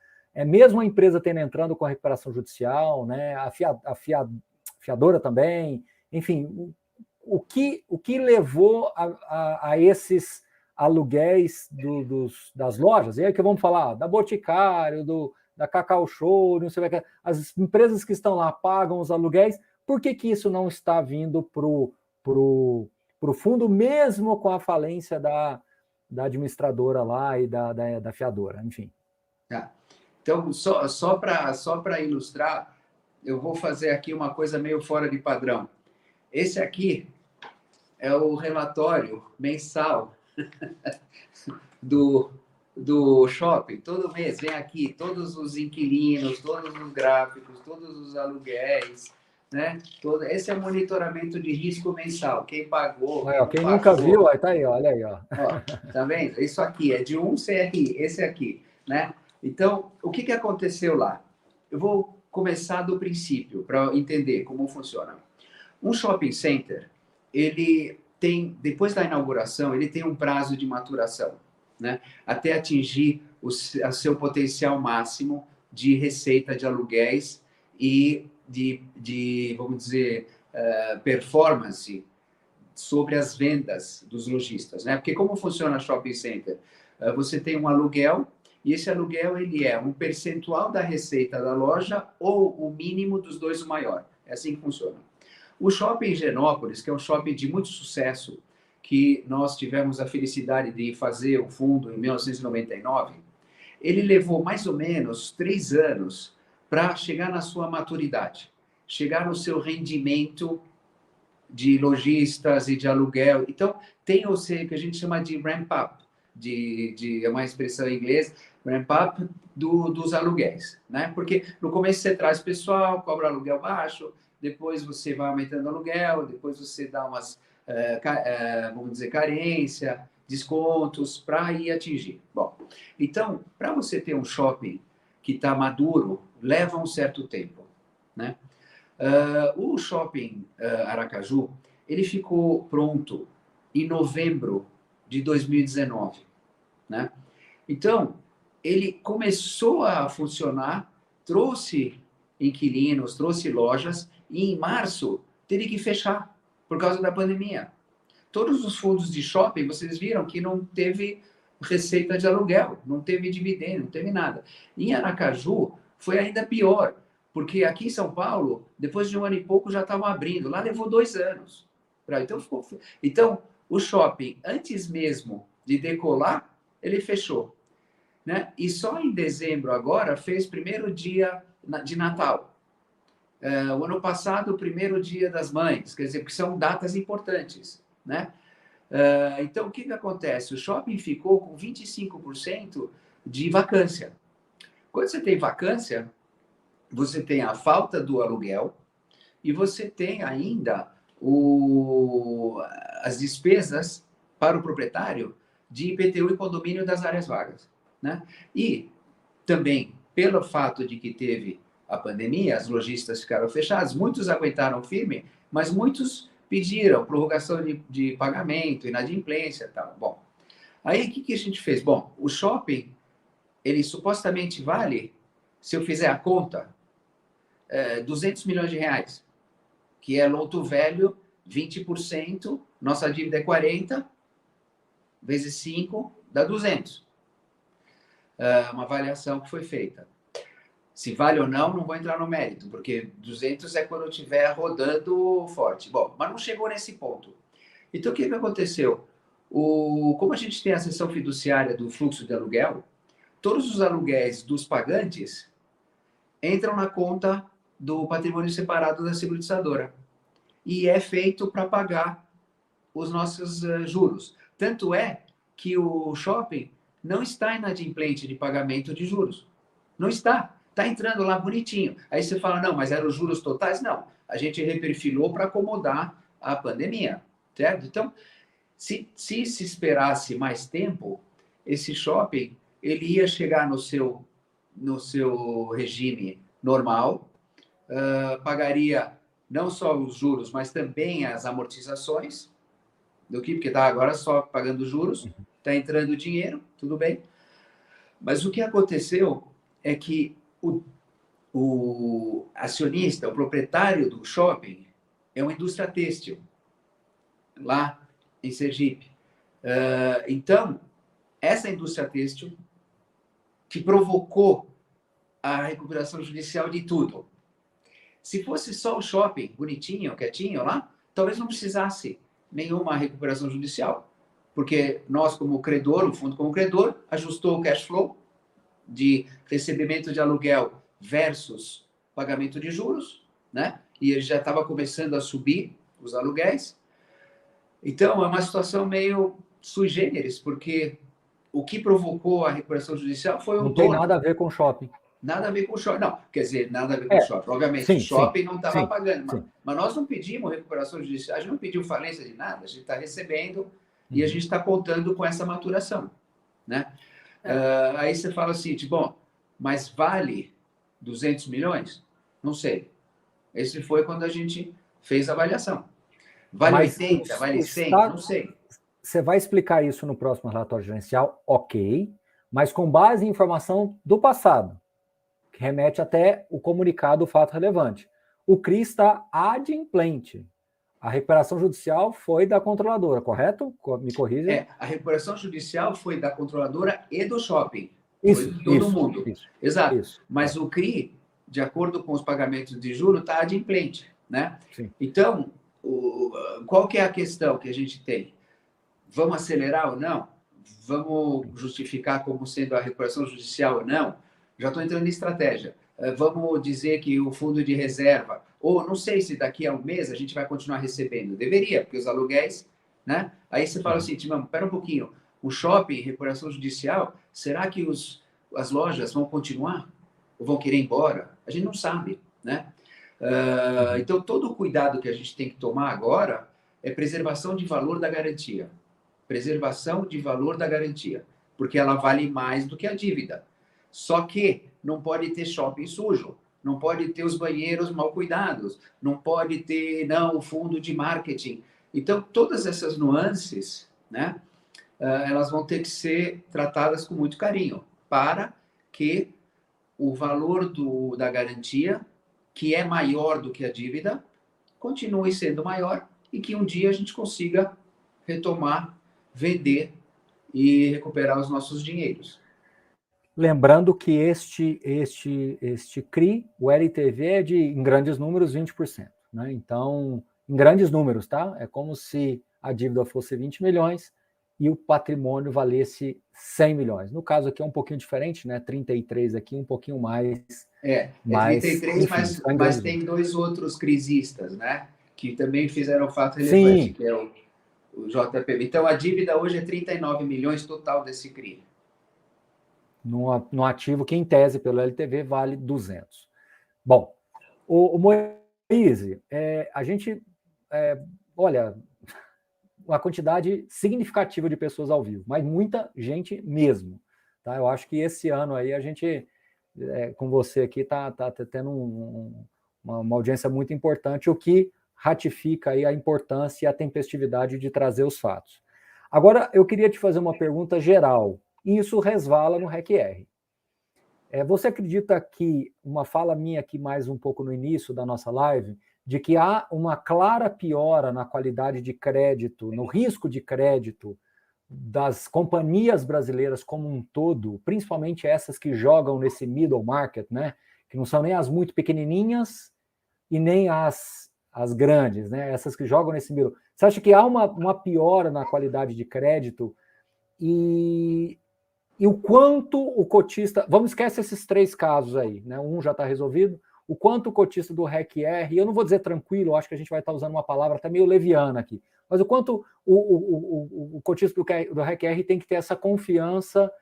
mesmo a empresa tendo entrando com a recuperação judicial, né, a fiadora também, enfim, o que levou a esses aluguéis das lojas? E aí que vamos falar da Boticário, da Cacau Show, não sei o que, as empresas que estão lá pagam os aluguéis, por que isso não está vindo pro fundo, mesmo com a falência da administradora lá e da fiadora, enfim? Tá. Então, só para ilustrar, eu vou fazer aqui uma coisa meio fora de padrão. Esse aqui é o relatório mensal do shopping. Todo mês vem aqui todos os inquilinos, todos os gráficos, todos os aluguéis, né? Esse é o monitoramento de risco mensal. Quem pagou, Quem não nunca pagou. viu, tá aí, olha aí. Ó. Tá vendo? Isso aqui é de um CRI, esse aqui, né? Então, o que aconteceu lá? Eu vou começar do princípio para entender como funciona. Um shopping center, ele tem, depois da inauguração, ele tem um prazo de maturação, né? Até atingir o seu potencial máximo de receita de aluguéis e de vamos dizer, performance sobre as vendas dos lojistas, né? Porque como funciona shopping center? Você tem um aluguel e esse aluguel ele é um percentual da receita da loja ou o mínimo dos dois o maior. É assim que funciona. O shopping Higienópolis, que é um shopping de muito sucesso, que nós tivemos a felicidade de fazer o fundo em 1999, ele levou mais ou menos 3 anos para chegar na sua maturidade, chegar no seu rendimento de lojistas e de aluguel. Então, tem o que a gente chama de ramp-up, é uma expressão em inglês, ramp-up dos aluguéis, né? Porque no começo você traz pessoal, cobra aluguel baixo, depois você vai aumentando o aluguel, depois você dá umas, vamos dizer, carência, descontos, para ir atingir. Bom, então, para você ter um shopping que está maduro, leva um certo tempo, né? O shopping Aracaju, ele ficou pronto em novembro de 2019, né? Então, ele começou a funcionar, trouxe inquilinos, trouxe lojas, e em março teve que fechar por causa da pandemia. Todos os fundos de shopping, vocês viram que não teve receita de aluguel, não teve dividendo, não teve nada. Em Aracaju, foi ainda pior, porque aqui em São Paulo, depois de 1 ano e pouco, já estavam abrindo. Lá levou 2 anos. Então, o shopping, antes mesmo de decolar, ele fechou, né? E só em dezembro agora fez primeiro dia de Natal. O ano passado, o primeiro dia das mães, quer dizer, que são datas importantes, né? Então, o que acontece? O shopping ficou com 25% de vacância. Quando você tem vacância, você tem a falta do aluguel e você tem ainda as despesas para o proprietário de IPTU e condomínio das áreas vagas, né? E também, pelo fato de que teve a pandemia, as lojistas ficaram fechadas, muitos aguentaram firme, mas muitos pediram prorrogação de pagamento, inadimplência e tal. Bom, aí o que a gente fez? Bom, o shopping, ele supostamente vale, se eu fizer a conta, 200 milhões de reais, que é loto velho, 20%, nossa dívida é 40, vezes 5, dá 200. Uma avaliação que foi feita. Se vale ou não, não vou entrar no mérito, porque 200 é quando eu estiver rodando forte. Bom, mas não chegou nesse ponto. Então, o que aconteceu? Como a gente tem a seção fiduciária do fluxo de aluguel, todos os aluguéis dos pagantes entram na conta do patrimônio separado da seguradora. E é feito para pagar os nossos juros. Tanto é que o shopping não está inadimplente de pagamento de juros. Não está. Está entrando lá bonitinho. Aí você fala, não, mas eram os juros totais? Não. A gente reperfilou para acomodar a pandemia. Certo? Então, se esperasse mais tempo, esse shopping ele ia chegar no seu regime normal, pagaria não só os juros, mas também as amortizações, porque está agora só pagando juros, está entrando dinheiro, tudo bem. Mas o que aconteceu é que o acionista, o proprietário do shopping, é uma indústria têxtil, lá em Sergipe. Então, essa indústria têxtil que provocou a recuperação judicial de tudo. Se fosse só o shopping, bonitinho, quietinho lá, talvez não precisasse nenhuma recuperação judicial. Porque nós, como credor, o fundo como credor, ajustou o cash flow de recebimento de aluguel versus pagamento de juros, né? E ele já estava começando a subir os aluguéis. Então, é uma situação meio sui generis, porque o que provocou a recuperação judicial foi o Não dono. tem nada a ver com o shopping. Nada a ver com o shopping. Não, quer dizer, nada a ver com o shopping. Obviamente, sim, o shopping sim, não estava sim, pagando. sim. Mas nós não pedimos recuperação judicial, a gente não pediu falência de nada, a gente está recebendo e a gente está contando com essa maturação, né? Aí você fala assim, bom, mas vale 200 milhões? Não sei. Esse foi quando a gente fez a avaliação. Vale Mas 80, vale 100? Não sei. Você vai explicar isso no próximo relatório gerencial, ok, mas com base em informação do passado, que remete até o comunicado, o fato relevante. O CRI está adimplente. A recuperação judicial foi da controladora, correto? Me corrija. A recuperação judicial foi da controladora e do shopping. Isso, foi de todo mundo. Isso, exato. Isso, mas o CRI, de acordo com os pagamentos de juros, está adimplente, né? Sim. Então, qual que é a questão que a gente tem? Vamos acelerar ou não? Vamos justificar como sendo a recuperação judicial ou não? Já estou entrando em estratégia. Vamos dizer que o fundo de reserva, ou não sei se daqui a um mês a gente vai continuar recebendo. Deveria, porque os aluguéis, né? Aí você fala assim, Timão, espera um pouquinho. O shopping, recuperação judicial, será que as lojas vão continuar? Ou vão querer ir embora? A gente não sabe, né? Então, todo o cuidado que a gente tem que tomar agora é preservação de valor da garantia. Preservação de valor da garantia, porque ela vale mais do que a dívida. Só que não pode ter shopping sujo, não pode ter os banheiros mal cuidados, não pode ter o fundo de marketing. Então, todas essas nuances, né, elas vão ter que ser tratadas com muito carinho, para que o valor da garantia, que é maior do que a dívida, continue sendo maior e que um dia a gente consiga retomar, vender e recuperar os nossos dinheiros. Lembrando que este CRI, o LTV é em grandes números, 20%. Né? Então, em grandes números, tá? É como se a dívida fosse 20 milhões e o patrimônio valesse 100 milhões. No caso aqui é um pouquinho diferente, né? 33 aqui, um pouquinho mais... É 33, mas tem dois outros crisistas, né? Que também fizeram fato relevante, Sim. Que é o JPB. Então, a dívida hoje é 39 milhões total desse CRI. num ativo que, em tese, pelo LTV, vale 200. Bom, o Moise, a gente, olha, uma quantidade significativa de pessoas ao vivo, mas muita gente mesmo. Tá? Eu acho que esse ano aí a gente, com você aqui, está tendo uma audiência muito importante, o que ratifica aí a importância e a tempestividade de trazer os fatos. Agora, eu queria te fazer uma pergunta geral, e isso resvala no REC-R. Você acredita que, uma fala minha aqui mais um pouco no início da nossa live, de que há uma clara piora na qualidade de crédito, no risco de crédito das companhias brasileiras como um todo, principalmente essas que jogam nesse middle market, né? Que não são nem as muito pequenininhas e nem as grandes, né? Essas que jogam nesse middle. Você acha que há uma piora na qualidade de crédito e o quanto o cotista... Vamos esquecer esses 3 casos aí, né? Um já está resolvido. O quanto o cotista do REC-R, eu não vou dizer tranquilo, acho que a gente vai estar usando uma palavra até meio leviana aqui, mas o quanto o cotista do REC-R tem que ter essa confiança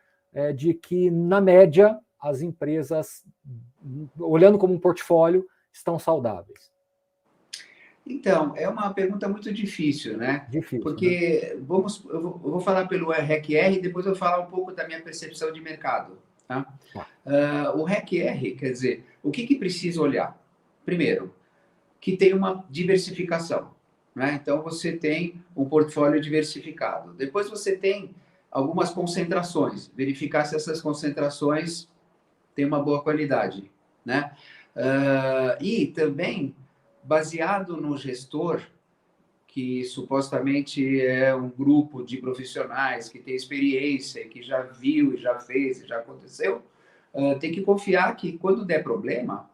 de que, na média, as empresas, olhando como um portfólio, estão saudáveis. Então, é uma pergunta muito difícil, né? Difícil, porque, né? Eu vou falar pelo REC-R e depois eu vou falar um pouco da minha percepção de mercado. Tá? O REC-R, quer dizer, o que precisa olhar? Primeiro, que tem uma diversificação. Né? Então, você tem um portfólio diversificado. Depois, você tem algumas concentrações. Verificar se essas concentrações têm uma boa qualidade. Né? E também, baseado no gestor, que supostamente é um grupo de profissionais que tem experiência, que já viu, já fez, já aconteceu, tem que confiar que, quando der problema,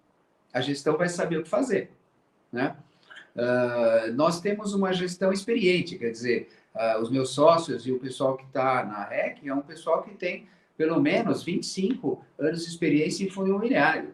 a gestão vai saber o que fazer. Né? Nós temos uma gestão experiente, quer dizer, os meus sócios e o pessoal que está na REC é um pessoal que tem pelo menos 25 anos de experiência em fundo imobiliário.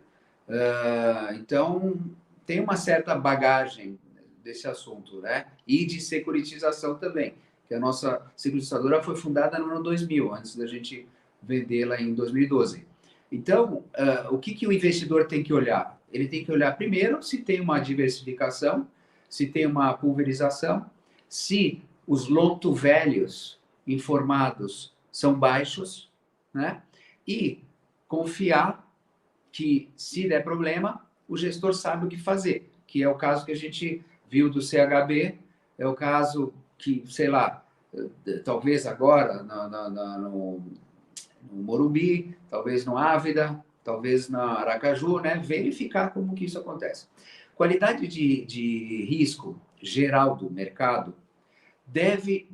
Então, tem uma certa bagagem desse assunto, né? E de securitização também, que a nossa securitizadora foi fundada no ano 2000, antes da gente vendê-la em 2012. Então, o que o investidor tem que olhar? Ele tem que olhar primeiro se tem uma diversificação, se tem uma pulverização, se os loan-to-values informados são baixos, né? E confiar que, se der problema, o gestor sabe o que fazer, que é o caso que a gente viu do CHB, é o caso que, sei lá, talvez agora no Morumbi, talvez no Ávida, talvez na Aracaju, né? Verificar como que isso acontece. Qualidade de risco geral do mercado deve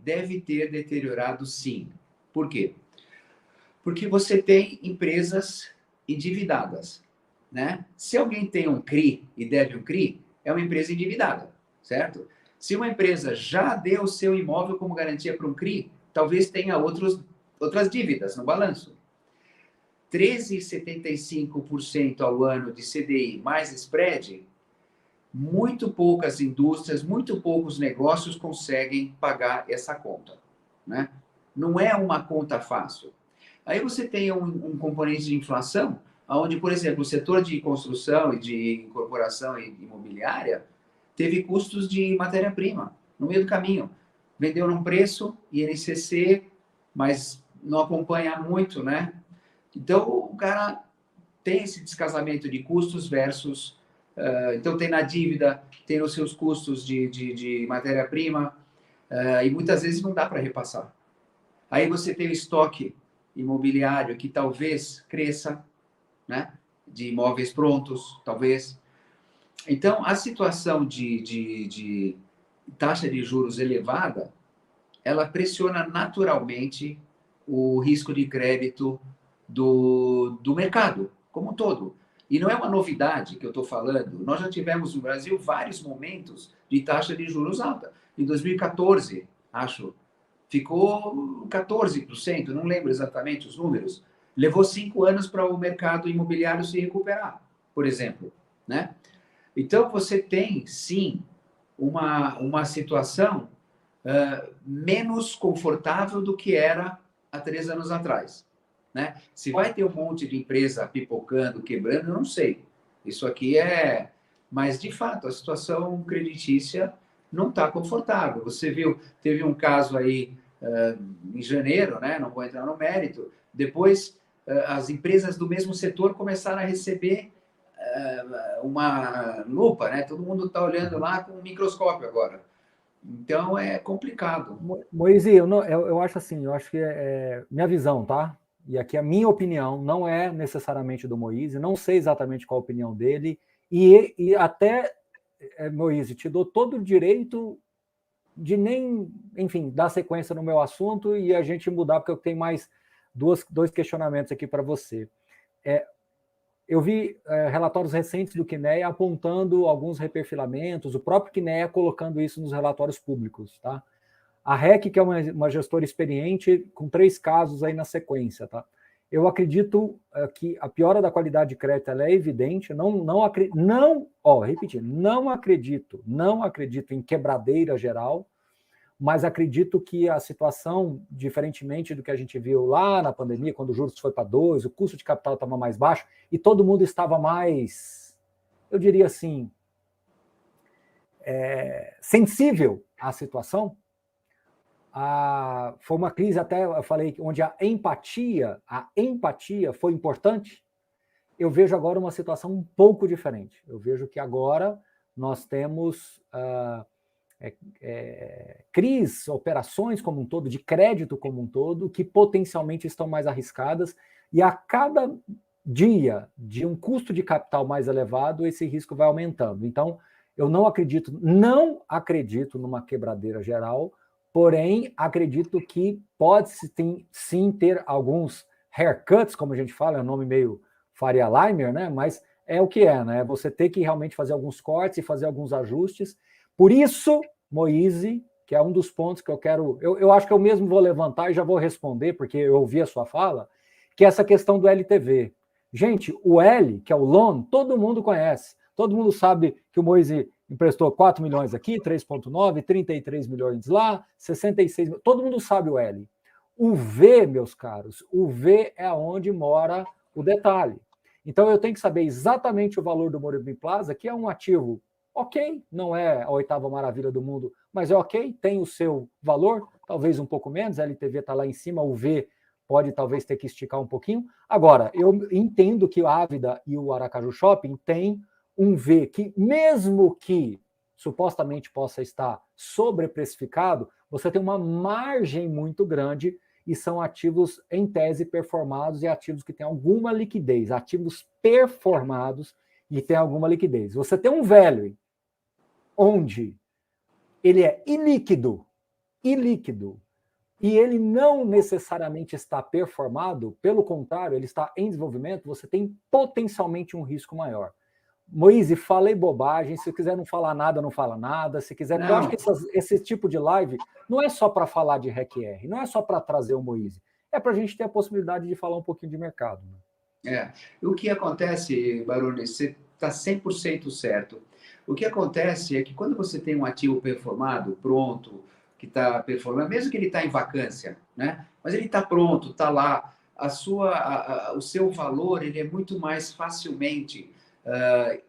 ter deteriorado, sim. Por quê? Porque você tem empresas endividadas, né? Se alguém tem um CRI e deve um CRI, é uma empresa endividada, certo? Se uma empresa já deu o seu imóvel como garantia para um CRI, talvez tenha outras dívidas no balanço. 13,75% ao ano de CDI mais spread, muito poucas indústrias, muito poucos negócios conseguem pagar essa conta, né? Não é uma conta fácil. Aí você tem um componente de inflação, onde, por exemplo, o setor de construção e de incorporação imobiliária teve custos de matéria-prima no meio do caminho. Vendeu num preço, INCC, mas não acompanha muito, né? Então, o cara tem esse descasamento de custos versus... então, tem na dívida, tem os seus custos de matéria-prima, e muitas vezes não dá para repassar. Aí você tem o estoque imobiliário que talvez cresça, né? De imóveis prontos, talvez. Então, a situação de taxa de juros elevada, ela pressiona naturalmente o risco de crédito do mercado como um todo. E não é uma novidade que eu estou falando. Nós já tivemos no Brasil vários momentos de taxa de juros alta. Em 2014, acho, ficou 14%, não lembro exatamente os números. Levou 5 anos para o mercado imobiliário se recuperar, por exemplo, né? Então, você tem, sim, uma situação menos confortável do que era há 3 anos atrás, né? Se vai ter um monte de empresa pipocando, quebrando, eu não sei. Isso aqui é... Mas, de fato, a situação creditícia não está confortável. Você viu, teve um caso aí em janeiro, né? Não vou entrar no mérito. Depois, as empresas do mesmo setor começaram a receber uma lupa, né? Todo mundo está olhando lá com um microscópio agora. Então, é complicado. Moisés, eu acho assim, eu acho que minha visão, tá? E aqui a minha opinião não é necessariamente do Moisés, não sei exatamente qual a opinião dele, e até, Moisés, te dou todo o direito de nem, enfim, dar sequência no meu assunto e a gente mudar, porque eu tenho mais dois questionamentos aqui para você. Eu vi relatórios recentes do Kinea apontando alguns reperfilamentos, o próprio Kinea colocando isso nos relatórios públicos, tá? A REC, que é uma gestora experiente, com 3 casos aí na sequência, tá? Eu acredito que a piora da qualidade de crédito ela é evidente, não acredito em quebradeira geral, mas acredito que a situação, diferentemente do que a gente viu lá na pandemia, quando o juros foi para 2, o custo de capital estava mais baixo e todo mundo estava mais, eu diria assim, sensível à situação. Foi uma crise, até eu falei, onde a empatia foi importante. Eu vejo agora uma situação um pouco diferente. Eu vejo que agora nós temos CRIs, operações como um todo, de crédito como um todo, que potencialmente estão mais arriscadas, e a cada dia de um custo de capital mais elevado, esse risco vai aumentando. Então, eu não acredito numa quebradeira geral, porém, acredito que pode-se sim ter alguns haircuts, como a gente fala, é um nome meio Faria Limer, né? Mas é o que é, né? Você ter que realmente fazer alguns cortes e fazer alguns ajustes. Por isso, Moisés, que é um dos pontos que eu quero... Eu acho que eu mesmo vou levantar e já vou responder, porque eu ouvi a sua fala, que é essa questão do LTV. Gente, o L, que é o loan, todo mundo conhece. Todo mundo sabe que o Moisés emprestou 4 milhões aqui, 3,9, 33 milhões lá, 66 milhões. Todo mundo sabe o L. O V, meus caros, o V é onde mora o detalhe. Então, eu tenho que saber exatamente o valor do Morumbi Plaza, que é um ativo ok, não é a 8ª maravilha do mundo, mas é ok, tem o seu valor, talvez um pouco menos, a LTV está lá em cima, o V pode talvez ter que esticar um pouquinho. Agora, eu entendo que o Ávida e o Aracaju Shopping têm um V que, mesmo que supostamente possa estar sobreprecificado, você tem uma margem muito grande e são ativos, em tese, performados e ativos que têm alguma liquidez, ativos performados e têm alguma liquidez. Você tem um value onde ele é ilíquido, e ele não necessariamente está performado, pelo contrário, ele está em desenvolvimento, você tem potencialmente um risco maior. Moisés, falei bobagem, se quiser não falar nada, não fala nada, se quiser... Não. Eu acho que esse tipo de live não é só para falar de REC-R, não é só para trazer o Moisés, é para a gente ter a possibilidade de falar um pouquinho de mercado. Né? O que acontece, Baroni, você está 100% certo. O que acontece é que quando você tem um ativo performado, pronto, que está performando, mesmo que ele está em vacância, né? Mas ele está pronto, está lá, o seu valor ele é muito mais facilmente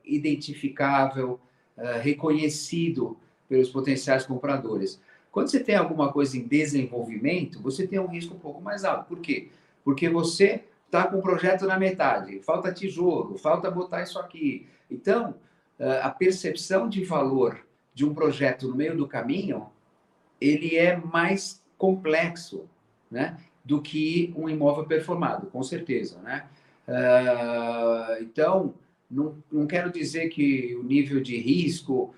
identificável, reconhecido pelos potenciais compradores. Quando você tem alguma coisa em desenvolvimento, você tem um risco um pouco mais alto. Por quê? Porque você está com o projeto na metade, falta tijolo, falta botar isso aqui. Então, a percepção de valor de um projeto no meio do caminho, ele é mais complexo, né, do que um imóvel performado, com certeza, né? Então, não quero dizer que o nível de risco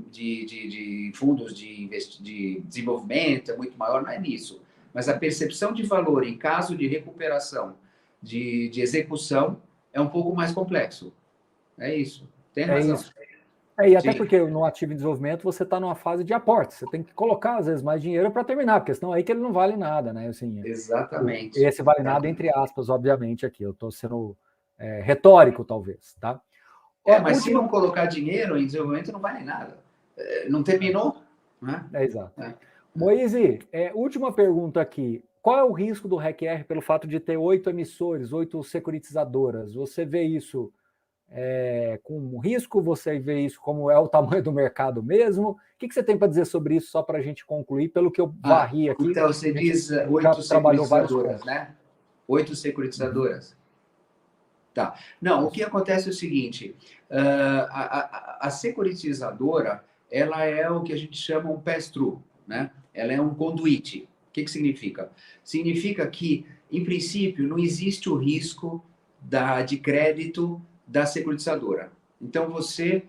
de fundos de desenvolvimento é muito maior, não é nisso. Mas a percepção de valor em caso de recuperação, de execução, é um pouco mais complexo. É isso. Tem razão. Isso. E até porque no ativo em desenvolvimento você está numa fase de aporte. Você tem que colocar, às vezes, mais dinheiro para terminar, porque senão aí que ele não vale nada, né? Assim, exatamente. Esse vale nada, entre aspas, obviamente, aqui. Eu estou sendo retórico, talvez, tá? Mas se não colocar dinheiro em desenvolvimento, não vale nada. Não terminou, né? Exato. Moisés, última pergunta aqui. qual é o risco do REC-R pelo fato de ter 8 emissores, 8 securitizadoras? Você vê isso com risco? Você vê isso como é o tamanho do mercado mesmo? O que você tem para dizer sobre isso, só para a gente concluir, pelo que eu varri aqui? Então, você diz já 8 trabalhou vários securitizadoras, pontos. né? 8 securitizadoras. Tá. Não, o que acontece é o seguinte, a securitizadora, ela é o que a gente chama um pass-through, né? Ela é um conduíte. O que significa? Significa que, em princípio, não existe o risco de crédito da securitizadora. Então, você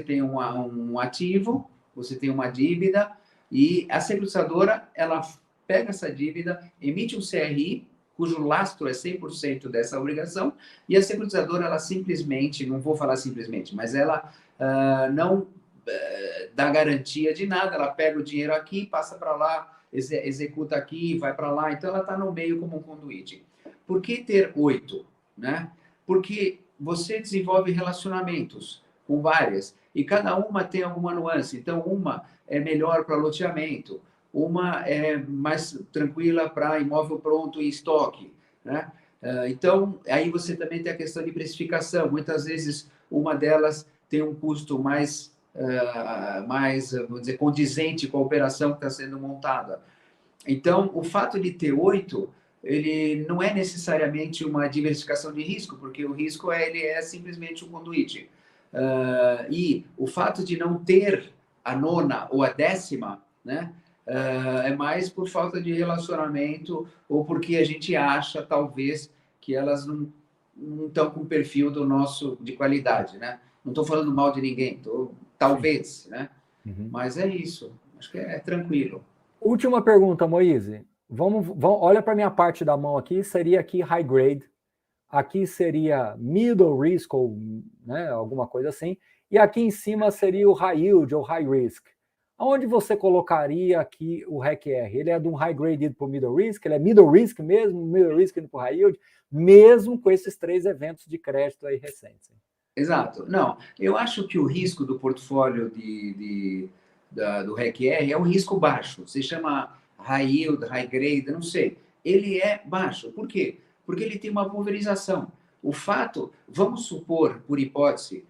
tem um ativo, você tem uma dívida, e a securitizadora, ela pega essa dívida, emite um CRI, cujo lastro é 100% dessa obrigação, e a securitizadora, ela simplesmente, não vou falar simplesmente, mas ela não dá garantia de nada, ela pega o dinheiro aqui, passa para lá, executa aqui, vai para lá, então ela está no meio como um conduíte. Por que ter 8? Né? Porque você desenvolve relacionamentos com várias, e cada uma tem alguma nuance, então uma é melhor para loteamento, uma é mais tranquila para imóvel pronto em estoque, né? Então, aí você também tem a questão de precificação. Muitas vezes, uma delas tem um custo mais, vamos dizer, condizente com a operação que está sendo montada. Então, o fato de ter 8, ele não é necessariamente uma diversificação de risco, porque o risco ele é simplesmente um conduíte. E o fato de não ter a 9ª ou a 10ª, né? É mais por falta de relacionamento ou porque a gente acha, talvez, que elas não estão com o perfil do nosso de qualidade, né? Não estou falando mal de ninguém, talvez, né? Mas é isso, acho que é tranquilo. Última pergunta, Moise. Olha para a minha parte da mão aqui, seria aqui high grade, aqui seria middle risk, ou né, alguma coisa assim, e aqui em cima seria o high yield ou high risk. Aonde você colocaria aqui o REC-R? Ele é de um high grade indo para o middle risk? Ele é middle risk mesmo, middle risk indo para o high yield, mesmo com esses 3 eventos de crédito aí recentes? Exato. Não, eu acho que o risco do portfólio do REC-R é um risco baixo. Se chama high yield, high grade, não sei. Ele é baixo. Por quê? Porque ele tem uma pulverização. O fato, vamos supor, por hipótese,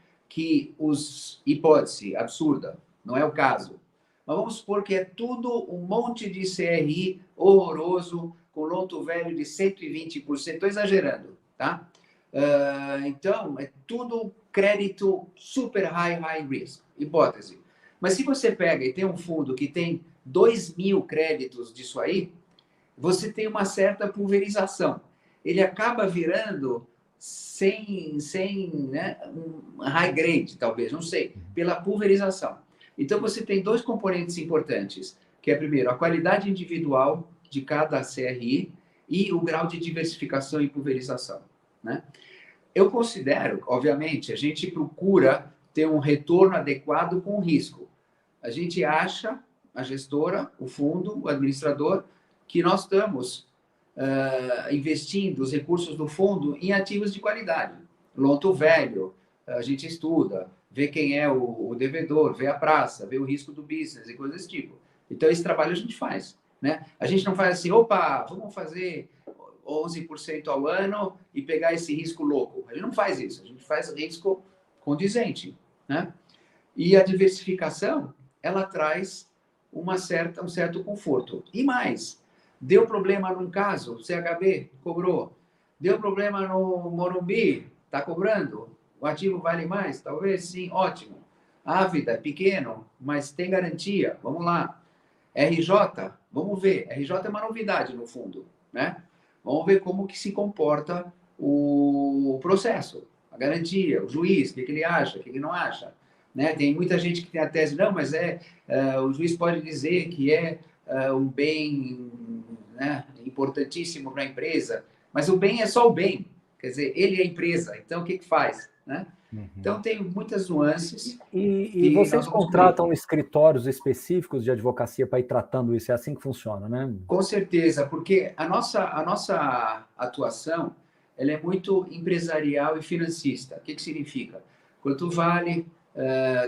hipótese absurda, não é o caso, mas vamos supor que é tudo um monte de CRI horroroso, com loan velho de 120%, estou exagerando, tá? Então, é tudo crédito super high risk, hipótese. Mas se você pega e tem um fundo que tem 2.000 créditos disso aí, você tem uma certa pulverização. Ele acaba virando sem né, um high grade, talvez, não sei, pela pulverização. Então, você tem 2 componentes importantes, que é, primeiro, a qualidade individual de cada CRI e o grau de diversificação e pulverização, né? Eu considero, obviamente, a gente procura ter um retorno adequado com o risco. A gente acha, a gestora, o fundo, o administrador, que nós estamos investindo os recursos do fundo em ativos de qualidade. Lonto velho, a gente estuda, vê quem é o devedor, vê a praça, vê o risco do business e coisas desse tipo. Então, esse trabalho a gente faz, né? A gente não faz assim, opa, vamos fazer 11% ao ano e pegar esse risco louco. A gente não faz isso, a gente faz risco condizente, né? E a diversificação, ela traz um certo conforto. E mais, deu problema num caso, CHB cobrou. Deu problema no Morumbi, está cobrando. O ativo vale mais? Talvez sim, ótimo. Ávida, é pequeno, mas tem garantia, vamos lá. RJ, vamos ver. RJ é uma novidade no fundo, né? Vamos ver como que se comporta o processo, a garantia, o juiz, o que ele acha, o que ele não acha. Né? Tem muita gente que tem a tese, não, mas o juiz pode dizer que é um bem, né, importantíssimo para a empresa, mas o bem é só o bem, quer dizer, ele é a empresa, então o que faz? Né? Então tem muitas nuances. E vocês contratam escritórios específicos de advocacia para ir tratando isso? É assim que funciona, né? Com certeza, porque a nossa atuação ela é muito empresarial e financista. O que significa? Quanto vale,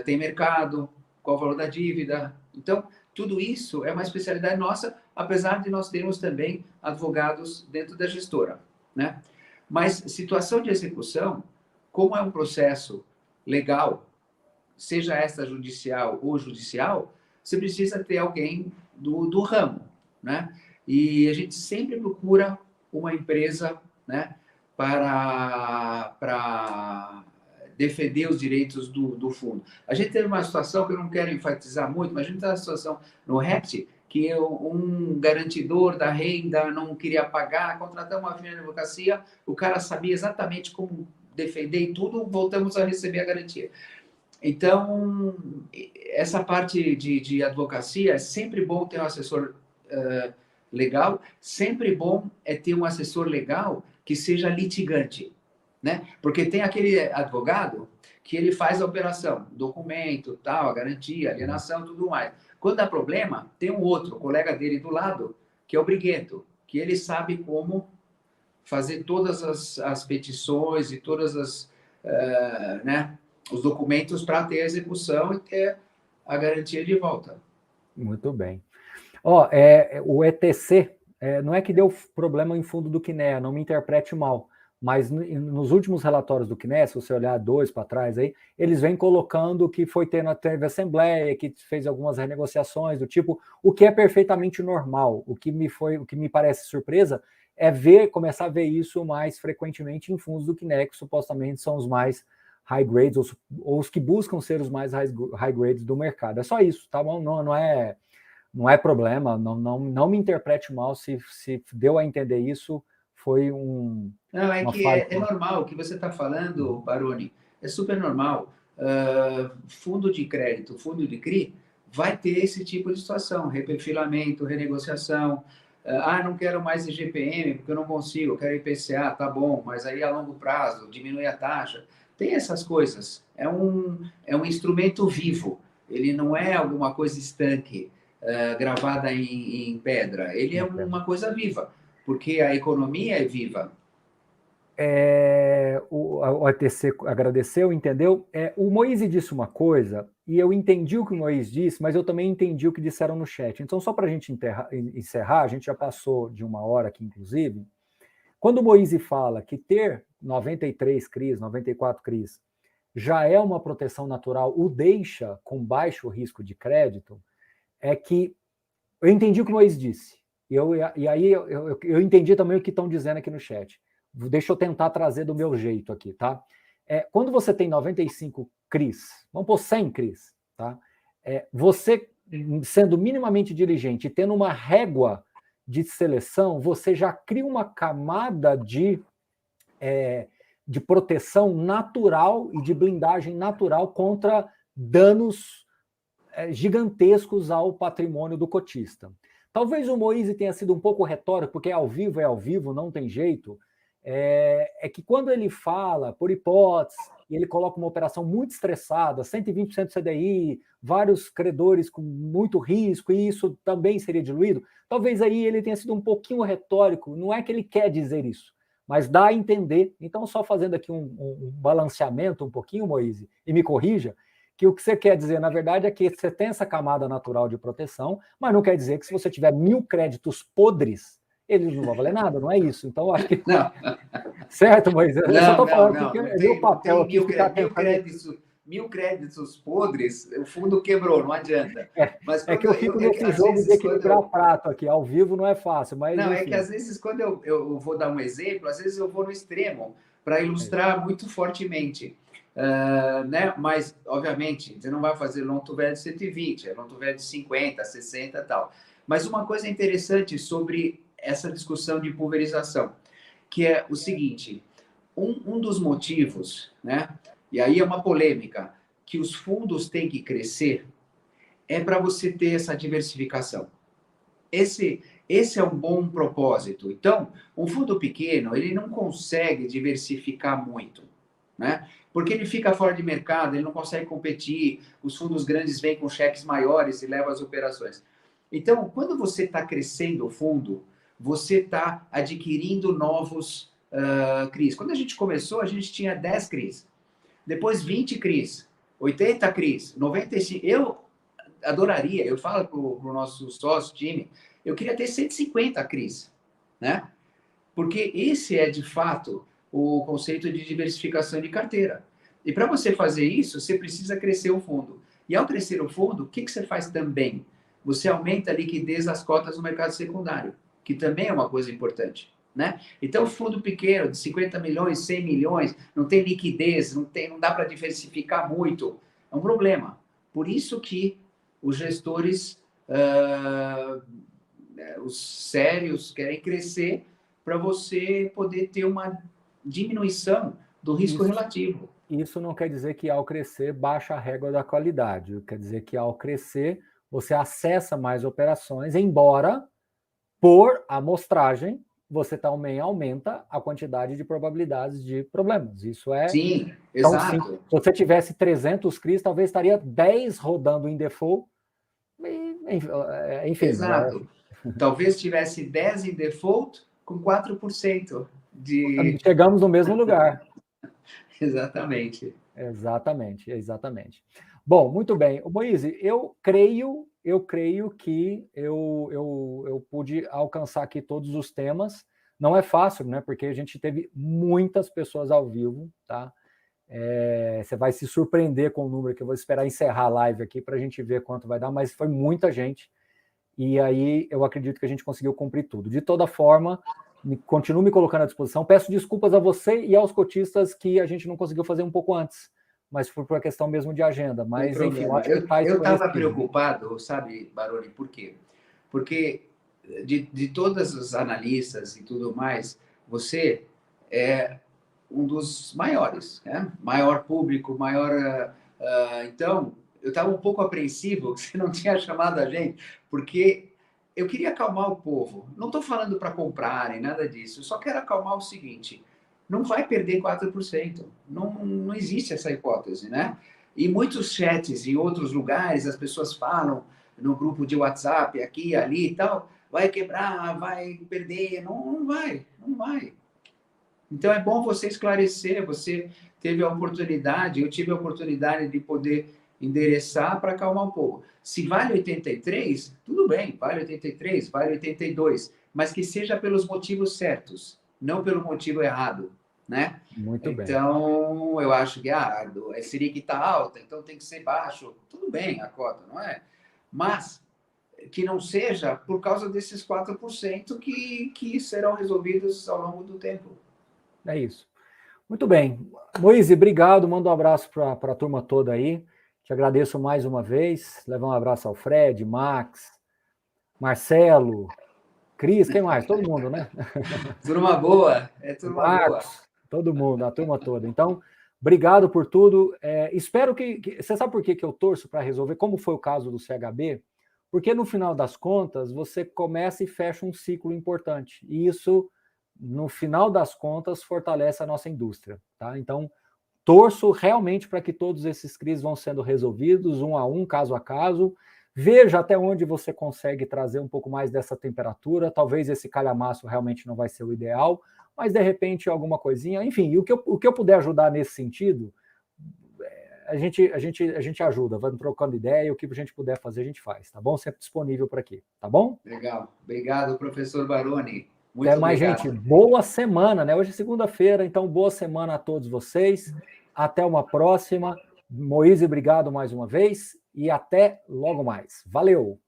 tem mercado, qual o valor da dívida. Então, tudo isso é uma especialidade nossa, apesar de nós termos também advogados dentro da gestora, né? Mas situação de execução, como é um processo legal, seja esta judicial ou judicial, você precisa ter alguém do ramo, né? E a gente sempre procura uma empresa, né, para defender os direitos do fundo. A gente teve uma situação que eu não quero enfatizar muito, mas a gente teve uma situação no REPT que um garantidor da renda não queria pagar, contratamos uma firma de advocacia, o cara sabia exatamente como defender e tudo, voltamos a receber a garantia. Então, essa parte de advocacia, é sempre bom ter um assessor legal, sempre bom é ter um assessor legal que seja litigante, né? Porque tem aquele advogado que ele faz a operação, documento, tal, a garantia, alienação, tudo mais. Quando dá problema, tem um outro colega dele do lado, que é o briguento, que ele sabe como fazer todas as petições e todas as, né, os documentos para ter a execução e ter a garantia de volta. Muito bem. Ó, o ETC, não é que deu problema em fundo do CNEA, não me interprete mal, mas nos últimos relatórios do CNEA, se você olhar 2 para trás aí, eles vêm colocando que teve assembleia, que fez algumas renegociações do tipo, o que é perfeitamente normal. O que me parece surpresa é começar a ver isso mais frequentemente em fundos do CNEA, que supostamente são os mais high grades, ou os que buscam ser os mais high grades do mercado. É só isso, tá bom? Não é problema, não me interprete mal, se deu a entender isso, foi Não, é que é normal, o que você está falando, Baroni, é super normal. Fundo de crédito, fundo de CRI, vai ter esse tipo de situação, reperfilamento, renegociação. Não quero mais IGPM, porque eu não consigo, eu quero IPCA, tá bom, mas aí a longo prazo, diminui a taxa. Tem essas coisas. É um instrumento vivo, ele não é alguma coisa estanque, gravada em pedra. Ele é uma coisa viva, porque a economia é viva. O ATC agradeceu, entendeu? O Moise disse uma coisa, e eu entendi o que o Moise disse, mas eu também entendi o que disseram no chat. Então, só para a gente encerrar, a gente já passou de 1 hora aqui, inclusive. Quando o Moise fala que ter 93 CRIs, 94 CRIs, já é uma proteção natural, o deixa com baixo risco de crédito, é que eu entendi o que o Moise disse. E aí eu entendi também o que estão dizendo aqui no chat. Deixa eu tentar trazer do meu jeito aqui, tá? Quando você tem 95 CRIs, vamos pôr 100 CRIs, tá? Você, sendo minimamente diligente e tendo uma régua de seleção, você já cria uma camada de proteção natural e de blindagem natural contra danos gigantescos ao patrimônio do cotista. Talvez o Moise tenha sido um pouco retórico, porque é ao vivo, não tem jeito. É que quando ele fala, por hipótese, e ele coloca uma operação muito estressada, 120% do CDI, vários credores com muito risco, e isso também seria diluído, talvez aí ele tenha sido um pouquinho retórico, não é que ele quer dizer isso, mas dá a entender. Então, só fazendo aqui um balanceamento um pouquinho, Moise, e me corrija, que o que você quer dizer, na verdade, é que você tem essa camada natural de proteção, mas não quer dizer que se você tiver 1000 créditos podres, eles não vão valer nada, não é isso. Então, acho que... Não. Certo, Moisés? Eu só estou falando não, que não é meu papel aqui ficar mil créditos podres, o fundo quebrou, não adianta. Mas que eu fico nesse jogo de equilibrar prato aqui, ao vivo não é fácil, mas não, enfim. É que às vezes quando eu vou dar um exemplo, às vezes eu vou no extremo, para ilustrar muito fortemente. Né? Mas, obviamente, você não vai fazer long to value de 120, é long to value de 50, 60 e tal. Mas uma coisa interessante sobre essa discussão de pulverização, que é o seguinte, um dos motivos, né? E aí é uma polêmica, que os fundos têm que crescer, é para você ter essa diversificação. Esse é um bom propósito. Então, um fundo pequeno, ele não consegue diversificar muito, né? Porque ele fica fora de mercado, ele não consegue competir, os fundos grandes vêm com cheques maiores e levam as operações. Então, quando você está crescendo o fundo, você está adquirindo novos CRIs. Quando a gente começou, a gente tinha 10 CRIs, depois 20 CRIs, 80 CRIs, 95. Eu adoraria, eu falo para o nosso sócio, time, eu queria ter 150 CRIs, né? Porque esse é, de fato, o conceito de diversificação de carteira. E para você fazer isso, você precisa crescer o fundo. E ao crescer o fundo, o que você faz também? Você aumenta a liquidez das cotas no mercado secundário, que também é uma coisa importante, né? Então, fundo pequeno, de 50 milhões, 100 milhões, não tem liquidez, não dá para diversificar muito, é um problema. Por isso que os gestores, os sérios, querem crescer para você poder ter uma diminuição do risco relativo. Isso não quer dizer que ao crescer baixa a régua da qualidade, quer dizer que ao crescer você acessa mais operações, embora por amostragem você também aumenta a quantidade de probabilidades de problemas. Isso é... Sim, então, exato. se você tivesse 300 CRIs, talvez estaria 10 rodando em default. Enfim. Exato. Talvez tivesse 10 em default com 4% de... Chegamos no mesmo lugar. Exatamente. Exatamente. Bom, muito bem. Moise, eu creio que eu pude alcançar aqui todos os temas. Não é fácil, né? Porque a gente teve muitas pessoas ao vivo, tá? Você vai se surpreender com o número, que eu vou esperar encerrar a live aqui para a gente ver quanto vai dar, mas foi muita gente. E aí eu acredito que a gente conseguiu cumprir tudo. De toda forma, continuo me colocando à disposição. Peço desculpas a você e aos cotistas que a gente não conseguiu fazer um pouco antes, mas foi por uma questão mesmo de agenda. Mas, enfim, eu estava preocupado, sabe, Baroni, por quê? Porque de todas os analistas e tudo mais, você é um dos maiores, né? Maior público, maior... então, eu estava um pouco apreensivo que você não tinha chamado a gente, porque eu queria acalmar o povo. Não estou falando para comprarem, nada disso. Eu só quero acalmar o seguinte: não vai perder 4%. Não existe essa hipótese, né? E muitos chats em outros lugares, as pessoas falam no grupo de WhatsApp, aqui, ali e tal, vai quebrar, vai perder. Não vai. Então, é bom você esclarecer. Você teve a oportunidade, eu tive a oportunidade de poder endereçar para acalmar um pouco. Se vale 83, tudo bem, vale 83, vale 82, mas que seja pelos motivos certos, não pelo motivo errado, né? Muito bem. Então, eu acho que a Selic está alta, então tem que ser baixo. Tudo bem a cota, não é? Mas que não seja por causa desses 4% que serão resolvidos ao longo do tempo. É isso. Muito bem. Moise, obrigado. Manda um abraço para a turma toda aí. Te agradeço mais uma vez. Levar um abraço ao Fred, Max, Marcelo, Cris, quem mais? Todo mundo, né? Turma boa. Turma Marcos, boa. todo mundo, a turma toda. Então, obrigado por tudo. Espero que... Você sabe por que eu torço para resolver? Como foi o caso do CHB? Porque no final das contas, você começa e fecha um ciclo importante. E isso, no final das contas, fortalece a nossa indústria. Tá? Então, torço realmente para que todos esses CRIs vão sendo resolvidos, um a um, caso a caso. Veja até onde você consegue trazer um pouco mais dessa temperatura. Talvez esse calhamaço realmente não vai ser o ideal, mas de repente alguma coisinha. Enfim, o que eu puder ajudar nesse sentido, a gente ajuda, vamos trocando ideia, o que a gente puder fazer, a gente faz, tá bom? Sempre disponível por aqui, tá bom? Legal. Obrigado, professor Baroni. Muito Até mais, obrigado. Gente. Boa semana, né? Hoje é segunda-feira, então boa semana a todos vocês. Até uma próxima. Moise, obrigado mais uma vez e até logo mais. Valeu!